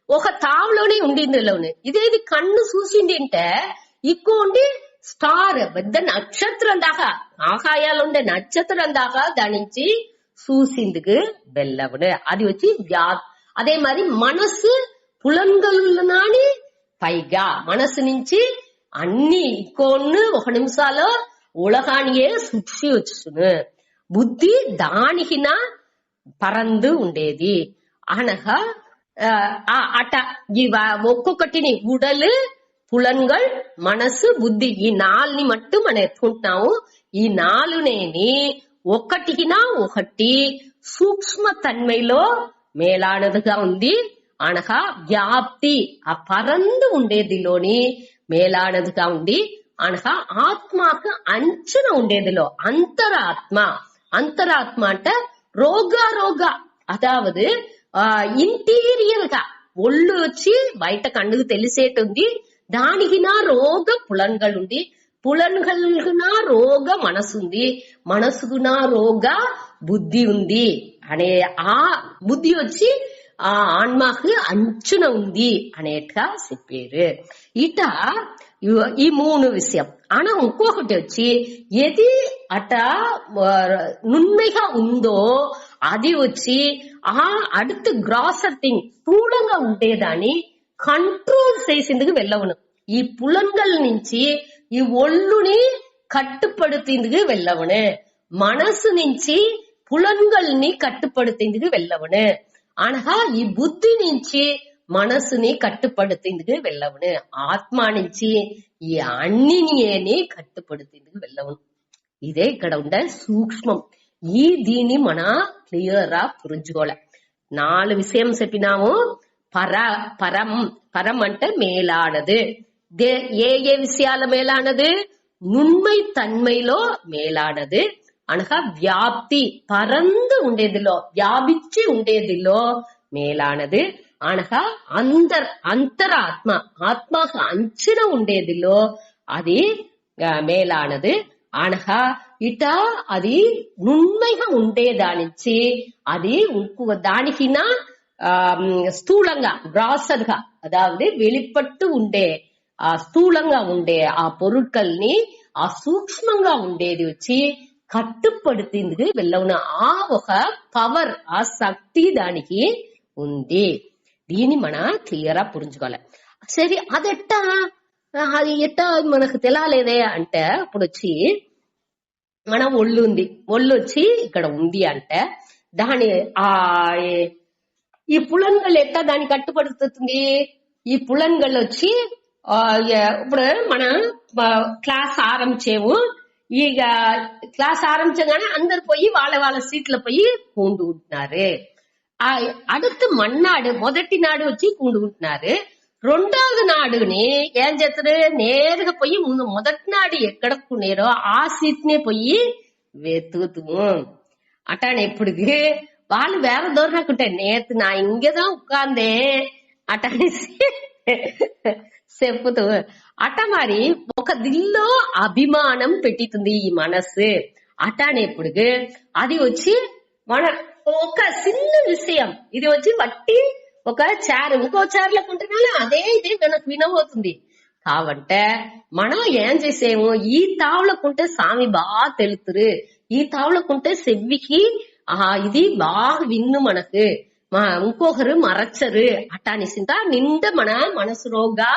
ఒక తావులోనే ఉండిందిలోనే, ఇదేది కన్ను చూసింది అంటే ఎక్కువ ఉండి స్టార్ పెద్ద నక్షత్రం దాకా ఆకాయాలు ఉండే నక్షత్రం దాకా దాని నుంచి చూసిందుకు వెళ్ళవును. అది వచ్చి అదే మరి మనసు పులంగలున్నాని పైగా మనసు నుంచి అన్ని ఇంకొన్ని 1 నిమిషాలు ఉలగానియే సుక్షి వచ్చును. బుద్ధి దానికిన పరందు ఉండేది. అనగా అట ఒక్కొక్కటిని ఉడలు పులంగల్ మనసు బుద్ధి ఈ 4ని మట్టు మనం ఎత్తుకుంటున్నాము. ఈ 4నేని ఒకటికినా ఒకటి సూక్ష్మ తన్మైలో మేలానదిగా ఉంది. అనగా వ్యాప్తి ఆ పరందు ఉండేదిలోని మేలానదిగా ఉంది. అనగా ఆత్మకు అంచున ఉండేదిలో అంతరాత్మ. అంతరాత్మ అంటే రోగ అదాவது ఇంటీరియర్ గా ఒళ్ళు వచ్చి బయట కన్నుకు తెలిసేటుంది. దానికి నా రోగ పులన్గల్ ఉంది, పులన్గల్కు నా రోగ మనసుంది, మనసుకు నా రోగ బుద్ధి ఉంది అనే ఆ బుద్ధి వచ్చి ఆ ఆన్మాకు అంచున ఉంది అనేట్టుగా చెప్పారు. ఇట ఈ 3 విషయం. ఆనా ఇంకొకటి వచ్చి ఏది అట నున్మైగా ఉందో అది వచ్చి ఆ அடுத்து గ్రాసర్ థింగ్ స్థూలంగా ఉండేదాన్ని కంట్రోల్ చేసేందుకు వెళ్ళవును. ఈ పులంగల్ నుంచి ఈ ఒళ్ళుని కట్టుపడుతేందుకు వెళ్ళవును. మనసు నుంచి పులంగల్ని కట్టుపడుతేందుకు వెళ్ళవును. అనగా ఈ బుద్ధి నుంచి మనసుని కట్టుపడుతేందుకు వెళ్ళవును. ఆత్మ నుంచి ఈ అన్నిని కట్టుపడుతేందుకు వెళ్ళవును. ఇదే ఇక్కడ ఉండే సూక్ష్మం. ఈ దీన్ని మన క్లియర్ పురుంచుకోవాలి. 4 విషయం చెప్పినాము. పరం అంటే మేలానది. ఏ విషయాల మేలానది? నున్మై తన్మైలో మేలానది. అనగా వ్యాప్తి పరందు ఉండేదిలో వ్యాపించి ఉండేదిలో మేలానది. అనగా అంతరాత్మ ఆత్మకు అంచున ఉండేదిలో అది మేలానది. అనగా ఇట అది నున్మైగా ఉండేదానించి అది దానికిన స్థూలంగా గ్రాసర్గా అదాவது வெளிப்பட்டு ఉండే ఆ స్థూలంగా ఉండే ఆ పొరుట్కల్ని ఆ సూక్ష్మంగా ఉండేది వచ్చి కట్టుపడుతుంది వెళ్ళవున. ఆ ఒక పవర్ ఆ శక్తి దానికి ఉంది. దీన్ని మన క్లియర్ గా పురించుకోవాలి. సరే అదెట్టా అది ఎట్టా మనకు తెలాలేదే అంటే అప్పుడు వచ్చి మన ఒళ్ళు ఉంది, ఒళ్ళు వచ్చి ఇక్కడ ఉంది అంటే దాని ఈ పులన్கள் ఎట్టా దాన్ని కట్టుబడుతుంది. ఈ పులన్கள் వచ్చి ఇప్పుడు మన క్లాస్ ఆరంభించేవు. ఇక క్లాస్ ఆరంభించగానే అందరు పోయి వాళ్ళ వాళ్ళ సీట్ల పోయి కూండుకుంటున్నారు. அடுத்து మన్నాడు మొదటి నాడు వచ్చి కూండుకుంటున్నారు. రెండవది నాడుని ఏం చేస్తారు, నేరుగా పోయి ముందు మొదటి నాడు ఎక్కడ కూడారో ఆ సీట్ నే పోయి వెతుకుతాము. అటానే ఎప్పుడు వాళ్ళు వేరే దూరకుంటే నేతు నా ఇంకేదా ఉక్కాందే అటనేసి చెప్పుతూ అట మరి ఒక దిల్లో అభిమానం పెట్టితుంది ఈ మనసు. అటానేప్పుడు అది వచ్చి మన ఒక చిన్న విషయం ఇది వచ్చి బట్టి ఒక చారు ఇంకో చారులకు ఉంటున్నా అదే ఇది మనకు వినబోతుంది. కాబట్టి మనం ఏం చేసేము, ఈ తావులకుంటే స్వామి బాగా తెలుతురు, ఈ తావులకుంటే సెవ్వికి ఇది బాగా విన్ను మనకు ఇంకొకరు మరచరు అటానిసింత నిండా మన మనసులోగా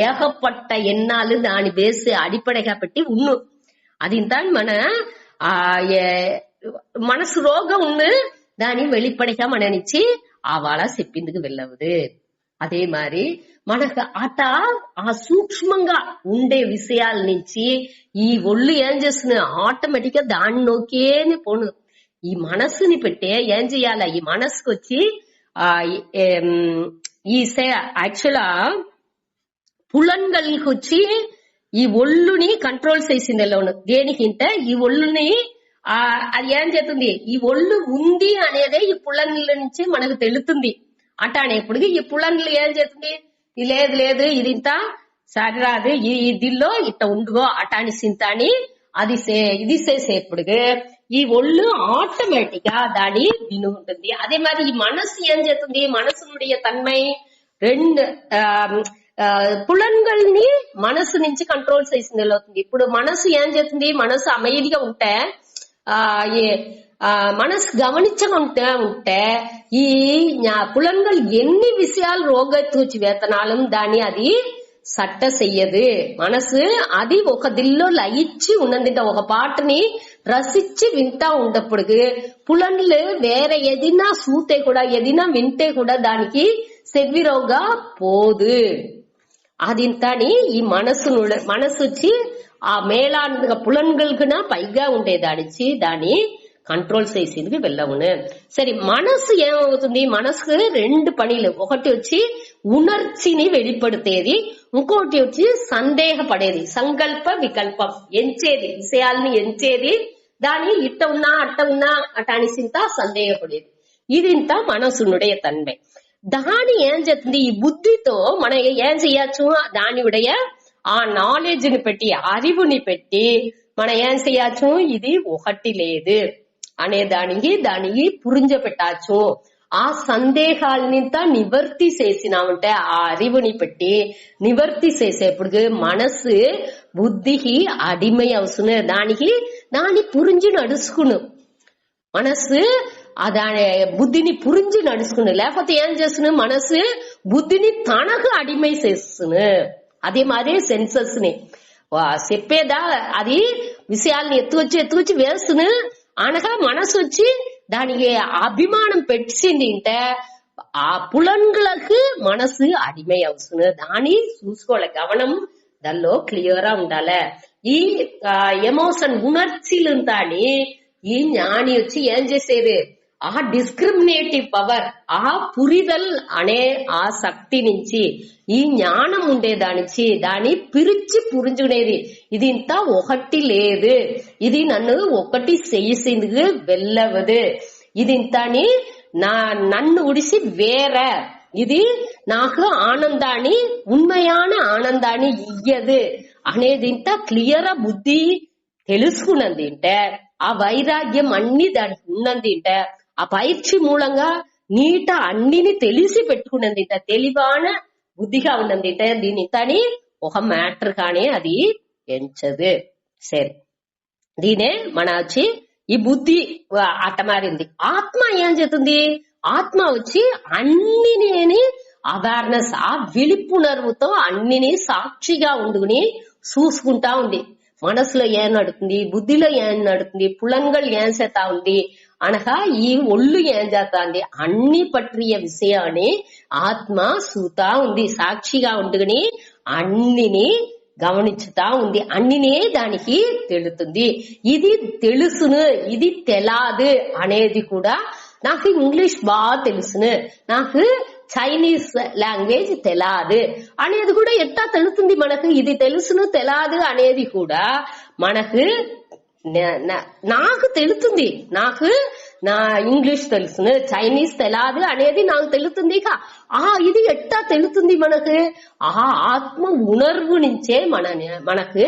ఏகப்பட்ட ఎన్నాళ్ళు దాని బేస్ అడిపడగా పెట్టి ఉన్ను అది ఇంత మన మనసు రోగం ఉన్ను దాని வெளிப்படைగా మననిచ్చి వాళ్ళ చెప్పిందుకు వెళ్ళవదు. అదే మరి మనకు సూక్ష్మంగా ఉండే విషయాల నుంచి ఈ ఒళ్ళు ఏం చేస్తుంది, ఆటోమేటిక్ గా దాన్ని నోకేనే పోను. ఈ మనస్సుని పెట్టే ఏం చెయ్యాల, ఈ మనసుకు వచ్చి ఈ యాక్చువల్గా పులన్గల్కి వచ్చి ఈ ఒళ్ళుని కంట్రోల్ చేసింది ఎలాను దేనికింటే ఈ ఒళ్ళుని అది ఏం చేస్తుంది, ఈ ఒళ్ళు ఉంది అనేదే ఈ పులన్ల నుంచి మనకు తెలుస్తుంది. అటానేప్పుడు ఈ పులన్లు ఏం చేస్తుంది, లేదు లేదు ఇది ఇంత సరిరాదు ఈ దిల్లో ఇట్ట ఉండుగో అటాని సింత అని అది ఇది చేసేప్పుడు ఈ ఒళ్ళు ఆటోమేటిక్ గా దాని వినుంటుంది. అదే మరి ఈ మనసు ఏం చేస్తుంది, మనసునుடைய తన్మై రెండు పులన్గల్ని మనసు నుంచి కంట్రోల్ చేసింది అవుతుంది. ఇప్పుడు మనసు ఏం చేస్తుంది, మనసు அமைதிగా ఉంటే మనసు గమనించకుంటే ఈ పులన్கள் ఎన్ని విషయాలు రోగెత్తుచి వేతనాలు దాన్ని అది సట్ట చెయ్యదు. మనసు అది ఒక దిల్లో లయించి ఉన్నదింట, ఒక పాటని రసిచ్చి వింటా ఉండప్పుడు పులన్లు వేరే ఏదైనా సూతే కూడా ఏదైనా వింటే కూడా దానికి సెవ్విరోగా పోదు. అదింతని ఈ మనసు వచ్చి ఆ మేళాన్గా పులన్గల్కున పైగా ఉండేదానిచ్చి దాన్ని కంట్రోల్ చేసేందుకు వెళ్ళవును. సరే మనసు ఏమవుతుంది, మనసుకు రెండు పనిలు, ఒకటి వచ్చి ఉణర్చిని வெளிப்படுతేది, ఇంకోటి వచ్చి సందేహపడేది, సంకల్ప వికల్పం ఎంచేది, విషయాల్ని ఎంచేది, దాని ఇట్ట ఉన్నా అట్ట ఉన్నా అటానిసింత సందేహపడేది. ఇది ఇంత మనసునుடைய తన్மை. దాని ఏం చేస్తుంది, ఈ బుద్ధితో మనం ఏం చెయ్యొచ్చు, దానిuடைய ఆ నాలెడ్జ్ ని పెట్టి அறிவுని పెట్టి మనం ఏం చెయ్యొచ్చు, ఇది ఒకటి లేదు అనే దానికి పురింజపెట్టచ్చు. ఆ సందేహాలనింత నివర్తి చేసినామంటే ఆ அறிவுని పెట్టి నివర్తి చేసేప్పుడు మనసు బుద్ధికి అడిమై అవసరం, దాన్ని పురించి నడుచుకును మనసు దాని బుద్ధిని పురించి నడుచుకును. లేకపోతే ఏం చేస్తును, మనసు బుద్ధిని తనకు అడిమై చేస్తును. అదే మాదే సెన్సెస్ ని చెప్పేదా అది విషయాల్ని ఎత్తుకొచ్చి వేస్తును అనగా మనసు వచ్చి దానికి అభిమానం పెట్టింది అంటే ఆ పులన్లకు మనసు అడిమై అవసరం. దాన్ని చూసుకోవాలి, గమనం దానిలో క్లియర్ గా ఉండాలి. ఈ ఎమోషన్ ఉణర్చిలు తాని ఈ జ్ఞాని వచ్చి ఏం చేసేది, ఆ డిస్క్రిమినేటివ్ పవర్, ఆ పురిదల్ అనే ఆ శక్తి నుంచి ఈ జ్ఞానం ఉండేదానిచ్చి దాన్ని పిరిచి పురించుకునేది. ఇది ఇంత ఒకటి లేదు, ఇది నన్ను ఒకటి చేసిందుకు వెళ్ళవదు, ఇది ఇంతని నన్ను ఉడిసి వేరే, ఇది నాకు ఆనందాన్ని ఉన్మయాన ఆనందాన్ని ఇయ్యదు అనేది ఇంత క్లియర్ బుద్ధి తెలుసుకున్నది అంటే ఆ వైరాగ్యం అన్ని దానికి ఉన్నది అంటే ఆ పరీక్ష మూలంగా నీట అన్నిని తెలిసి పెట్టుకున్నది తెలివాన బుద్ధిగా ఉన్నది దీని తని ఒక మ్యాటర్ కానీ అది ఎంచదు. సరే, దీనే మన వచ్చి ఈ బుద్ధి అట్ట మారింది. ఆత్మ ఏం చేస్తుంది, ఆత్మ వచ్చి అన్నిని అవేర్నెస్, ఆ విలుపునర్వుతో అన్నిని సాక్షిగా ఉండుకుని చూసుకుంటా ఉంది. మనసులో ఏం నడుతుంది, బుద్ధిలో ఏం నడుతుంది, పులంగల్ ఏం చేస్తా ఉంది అనగా ఈ ఒళ్ళు ఏం చేస్తాంది అన్ని పట్టియ విషయాన్ని ఆత్మ చూతా ఉంది. సాక్షిగా ఉండుకుని అన్నిని గమనించుతా ఉంది. అన్నినే దానికి తెలుతుంది. ఇది తెలుసును, ఇది తెలాదు అనేది కూడా నాకు ఇంగ్లీష్ బాగా తెలుసును, నాకు చైనీస్ లాంగ్వేజ్ తెలాదు అనేది కూడా ఎట్టా తెలుస్తుంది మనకు. ఇది తెలుసును తెలాదు అనేది కూడా మనకు నాకు తెలుస్తుంది. నాకు నా ఇంగ్లీష్ తెలుసును, చైనీస్ తెలాదు అనేది నాకు తెలుస్తుంది. ఇది ఎట్టా తెలుస్తుంది మనకు? ఆ ఆత్మ ఉణర్వు నుంచే మనకు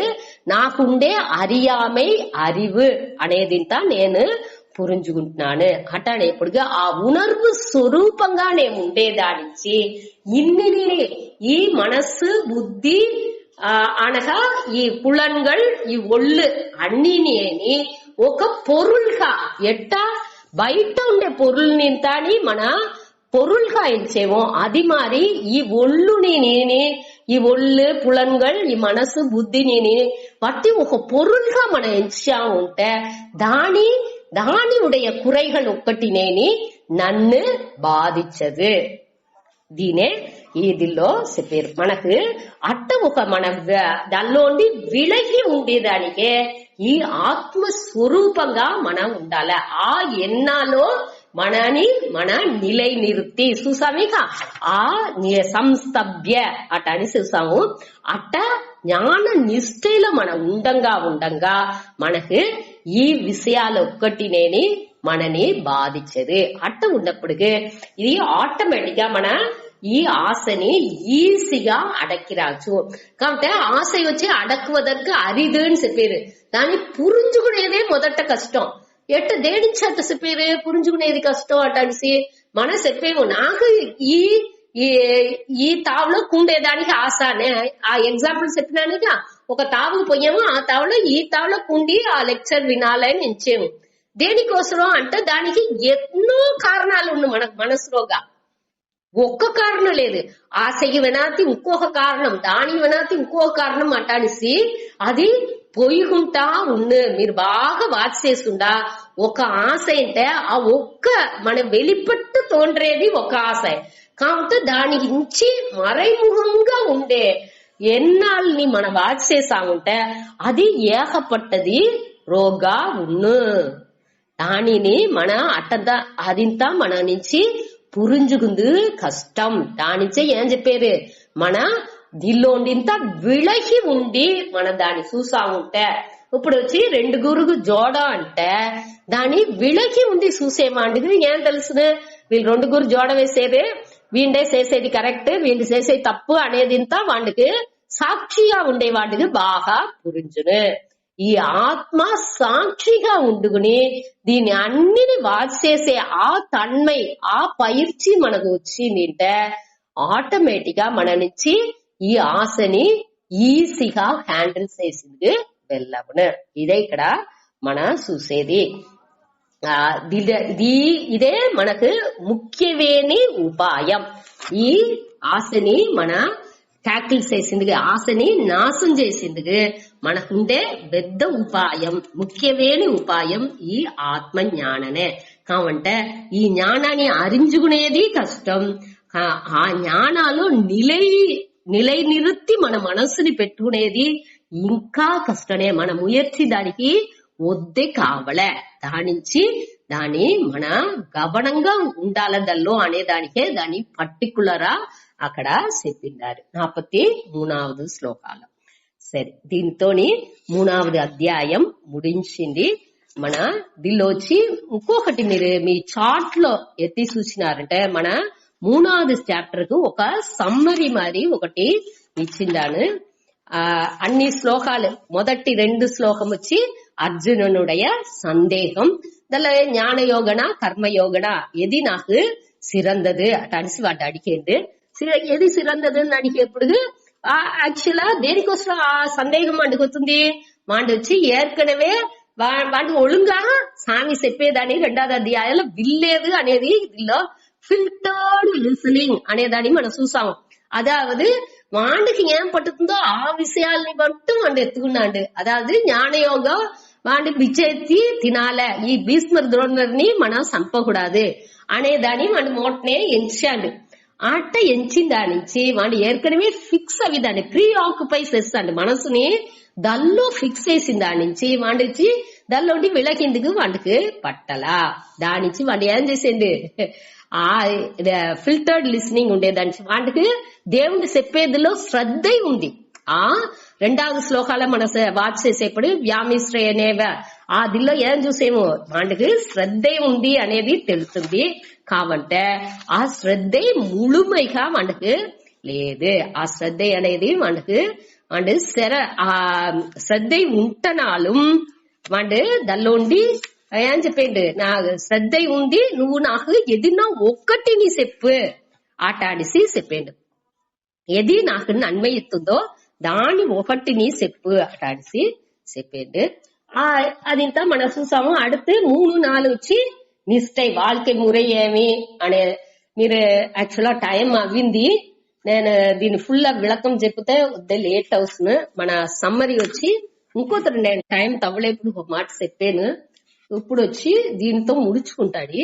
నాకుండే అరియామై అరివు అనేదింతా నేను పురించుకుంటున్నాను. అట్లాడేప్పుడుగా ఆ ఉణర్వు స్వరూపంగా నేను ఉండేదానించి ఇన్ని ఈ మనస్సు బుద్ధి అనగా ఈ పులన్கள் ఈ ఒళ్ళు అన్నిని ఒక పొరుల్గా ఎట్టా బయట ఉండే పొరుల్ని తాని మన పొరుల్గా ఎంచేమో అది మారి ఈ ఒళ్ళుని నేనే, ఈ ఒళ్ళు పులన్கள் ఈ మనసు బుద్ధిని பற்றி ఒక పొరుల్గా మనం ఎంచా ఉంటే దాని உடைய குறைகள் ఒక్కటినేని నన్ను బాధించదు. దీనే ఇదిలో చెప్పారు మనకు. అట్ట ఒక మన దానిలోండి విలగి ఉండేదానికే ఈ ఆత్మ స్వరూపంగా మనం ఉండాలి. ఆ ఎన్నాలో మన నిలై నిరుత్తి చూసామేక ఆ సంస్తభ్య అట అని చూసాము. అట్ట జ్ఞాన నిష్ఠలో మనం ఉండంగా మనకు ఈ విషయాలు ఒక్కటినేని మనని బాధించదు. అట్ట ఉన్నప్పటికీ ఇది ఆటోమేటిక్ గా మన ఈ ఆశని ఈజీగా అడక్కిరాచ్చు. కాబట్టి ఆశ వచ్చి అడక్కువదற்கு అరిదుని చెప్పారు. దాన్ని పురించుకునేదే మొదట కష్టం. ఎట్ట దేనించట చెప్పారు పురించుకునేది కష్టం అట అనేసి మనం చెప్పేము. నాకు ఈ తావులో కుండేదానికి ఆశ అనే ఆ ఎగ్జాంపుల్ చెప్పినానుగా. ఒక తావుకు పోయాము, ఆ తావులో ఈ తావులో కుండి ఆ లెక్చర్ వినాలని ఎంచాము. దేనికోసం అంటే దానికి ఎన్నో కారణాలు ఉన్నాయి మనకు మనసులోగా. ఒక్క కారణం లేదు. ఆశకి వినాతి ఇంకొక కారణం, దానికి వినాతి ఇంకొక కారణం అటానిసి అది పోయికుంటా ఉండు. మీరు బాగా వాచ్ చేస్తుండా ఒక ఆశ అంటే ఆ ఒక్క మన వెలిపట్టు తోండ్రేది ఒక ఆశ. కాబట్టి దాని నుంచి మறைமுகంగా ఉండే ఎన్నాళ్ళని మనం వాచ్ చేసాముంటే అది ఏకపట్టది రోగా ఉన్ను. దానిని మన అదింత మన నుంచి పురించుకుంది కష్టం. దానించే ఏం చెప్పారు మన దిల్లోండింత విలగి ఉండి మన దాన్ని చూసా ఉంటే. ఇప్పుడు వచ్చి రెండు గురుగు జోడ అంటే దాన్ని విలగి ఉండి చూసేమాంటిది ఏం తెలుసు? వీళ్ళు రెండు గురు జోడ వేసేది, వీండే చేసేది కరెక్ట్, వీళ్ళు చేసేది తప్పు అనేదింత వాడికి సాక్షిగా ఉండే వాటికి బాగా పురించును. ఈ ఆత్మ సాక్షిగా ఉండుకుని దీన్ని అన్నిని వాచ్ చేసే ఆ తన్మై ఆ పయిర్చి మనకు వచ్చిందంటే ఆటోమేటిక్ గా మన నుంచి ఈ ఆశని ఈజీగా హ్యాండిల్ చేసింది వెళ్ళవును. ఇదే ఇక్కడ మన చూసేది. ఇదే మనకు ముఖ్యమైన ఉపాయం. ఈ ఆశని మన ట్యాకిల్ చేసింది, ఆశని నాశం చేసింది మనకుండే పెద్ద ఉపాయం, ముఖ్యమైన ఉపాయం ఈ ఆత్మ జ్ఞాననే. కావంటే ఈ జ్ఞానాన్ని అరించుకునేది కష్టం. ఆ జ్ఞానాలు నిలై నిరుత్తి మన మనస్సుని పెట్టుకునేది ఇంకా కష్టమే. మన ముయర్చి దానికి వద్దే కావలే. దాని మన గమనంగా ఉండాల దల్లో అనే దానికే దాని పర్టికులరా అక్కడ చెప్పిన్నారు 43వ శ్లోకాలు. సరే, దీంతోని 3వ అధ్యాయం ముడించింది. మన దీనిలోచి ఇంకొకటి మీరు మీ చార్ట్ లో ఎత్తి చూసినారంటే మన 3వ చాప్టర్ కు ఒక సమ్మరీ మరి ఒకటి ఇచ్చిందాను. అన్ని శ్లోకాలు మొదటి 2 శ్లోకం వచ్చి అర్జునునుடைய సందేహం, దానిలో ஞானயோகன கர்மயோகன எது నాకు சிறந்தது అటనిసి వాడు అడిగేది. ఏది సిరందదని అడిగేప్పుడు యాక్చువల్గా దేనికోసం ఆ సందేహం అడుగుతుంది? వాడు వచ్చి ఏర్కనవే వాడు ఒழுங்கா సామి చెప్పేదని 2వ అధ్యాయంలో విల్లేదు అనేది దీనిలో ఫిల్టర్డ్ లిసనింగ్ అనేదాన్ని మనం చూసాము. అదావదు వాడికి ఏం పట్టుతుందో ఆ విషయాల్ని బట్టు వాడు ఎత్తుకున్నాడు. అదావదు జ్ఞానయోగం వాడి బిచ్చెత్తి తినాలే, ఈ భీష్మర్ ద్రోణర్ని మనం చంపకూడదు అనేదాన్ని వాడి మోటనే ఎంచాడు. ఆట ఎంచిన దాని నుంచి వాడు ఏర్కడమే ఫిక్స్ అవి దాన్ని ప్రీ ఆక్యుపై చేస్తాడు. మనసుని దల్లో ఫిక్స్ చేసిన దాని నుంచి వాడిచ్చి దల్లోండి విళకిందుకు వాడికి పట్టలా. దాని నుంచి వాడు ఏం చేసింది, ఆ ఫిల్టర్డ్ లిసనింగ్ ఉండేదానికి వాడికి దేవుడు చెప్పేదిలో శ్రద్ధ ఉంది. ఆ 2వ శ్లోకాల మన వాచ్ చేసేప్పుడు వ్యామిశ్రయనేవ ఆ దిల్లో ఏం చూసేమో వాడికి శ్రద్ధ ఉంది అనేది తెలుస్తుంది. కాబట్టి ఆ శ్రద్ధ ముழுமைగా వాడికి లేదు. ఆ శ్రద్ధ అనేది వాడికి వాడు ఆ శ్రద్ధ ఉంటనాலும் వాడు దల్లోండి ఏం చెప్పిండు, నా శ్రద్ధ ఉంది, నువ్వు నాకు ఏదైనా ఒక్కటిని చెప్పు ఆటాడిసి చెప్పిండు. ఏది నాకు నన్மை ఇస్తుందో దాన్ని ఒకటిని చెప్పు ఆటాడిసి చెప్పిండు. అదింతా మనం చూసాము. அடுத்து 3, 4 వచ్చి నిష్ఠై வாழ்க்கை ముறை ఏమి అనే. మీరు యాక్చువల్గా టైం అవ్వింది, నేను దీన్ని ఫుల్ విளக்கம் చెప్తే లేట్ అవుతుంది. మన సమ్మరీ వచ్చి ఇంకోతరు నేను టైం తవ్వలేప్పుడు ఒక మాట చెప్పాను. ఇప్పుడు వచ్చి దీంతో ముడుచుకుంటాడు.